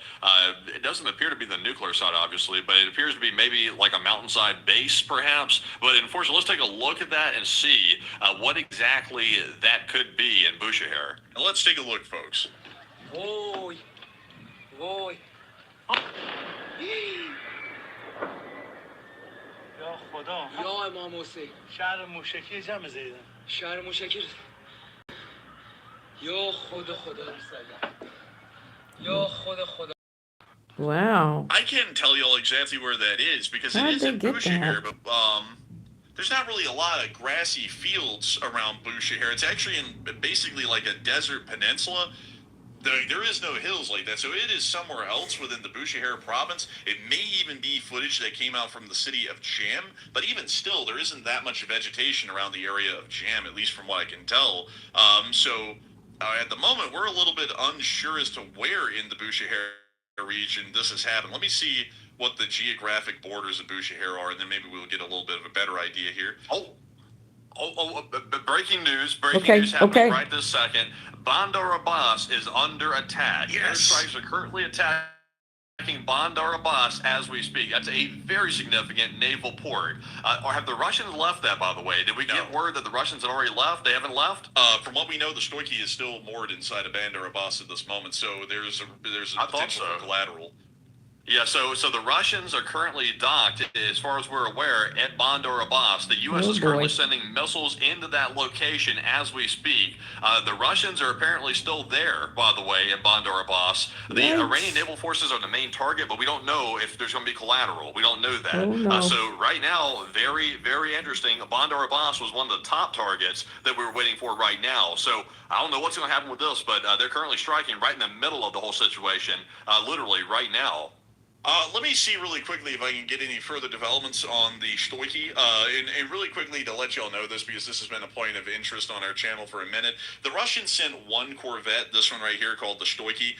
It doesn't appear to be the nuclear side, obviously, but it appears to be maybe like a mountainside base, perhaps. But unfortunately, let's take a look at that and see what exactly that could be in Bushehr. Now let's take a look, folks. وای وای یا خدا یا امام حسین شهر موشکی جمع زیدن شهر موشکی یا خدا یا خدا Wow. I can't tell you all exactly where that is because it How'd is they in get Bushehr, that? but there's not really a lot of grassy fields around Bushehr. It's actually in basically like a desert peninsula. There is no hills like that, so it is somewhere else within the Bushehr province. It may even be footage that came out from the city of Jam, but even still, there isn't that much vegetation around the area of Jam, at least from what I can tell. At the moment, we're a little bit unsure as to where in the Bushehr region this has happened. Let me see what the borders of Bushehr are, and then maybe we'll get a little bit of a better idea here. Breaking news happening okay. right this second. Bandar Abbas is under attack. Yes. Airstrikes are currently attacking Bandar Abbas as we speak. That's a very significant naval port. Or have the Russians left that, by the way? Did we get word that the Russians had already left? They haven't left? From what we know, the Stoichi is still moored inside of Bandar Abbas at this moment, so there's a potential for collateral. Yeah, so the Russians are currently docked, as far as we're aware, at Bandar Abbas. The U.S. is currently sending missiles into that location as we speak. The Russians are apparently still there, by the way, at Bandar Abbas. The Iranian naval forces are the main target, but we don't know if there's going to be collateral. We don't know that. Oh, no. So right now, very, very interesting. Bandar Abbas was one of the top targets that we were waiting for right now. So I don't know what's going to happen with this, but they're currently striking right in the middle of the whole situation, literally right now. Let me see really quickly if I can get any further developments on the Stoichi. And really quickly to let y'all know this, because this has been a point of interest on our channel for a minute. The Russians sent one corvette, this one right here called the Stoichi.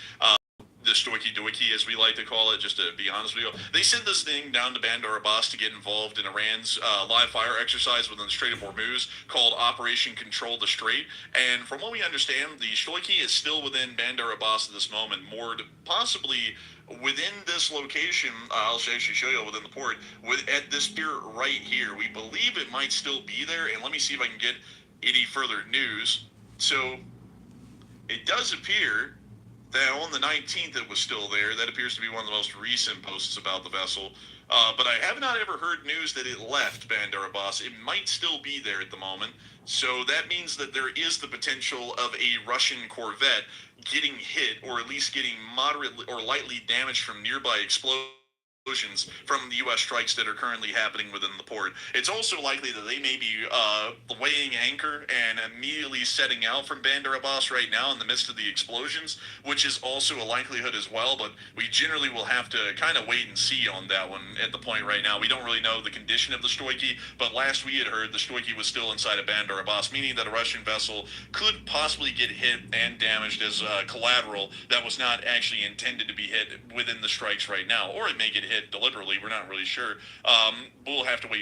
The Stoichi, as we like to call it, just to be honest with you. They sent this thing down to Bandar Abbas to get involved in Iran's live fire exercise within the Strait of Hormuz called Operation Control the Strait. And from what we understand, the Stoichi is still within Bandar Abbas at this moment, moored possibly within this location. I'll actually show you within the port, at this pier right here. We believe it might still be there, and let me see if I can get any further news. So it does appear That on the 19th it was still there. That appears to be one of the most recent posts about the vessel. But I have not ever heard news that it left Bandar Abbas. It might still be there at the moment. So that means that there is the potential of a Russian corvette getting hit, or at least getting moderately or lightly damaged from nearby explosions from the U.S. strikes that are currently happening within the port. It's also likely that they may be weighing anchor and immediately setting out from Bandar Abbas right now in the midst of the explosions, which is also a likelihood as well, but we generally will have to kind of wait and see on that one at the point right now. We don't really know the condition of the Stoichi, but last we had heard the Stoichi was still inside of Bandar Abbas, meaning that a Russian vessel could possibly get hit and damaged as collateral that was not actually intended to be hit within the strikes right now, or it may get hit deliberately. We're not really sure. We'll have to wait and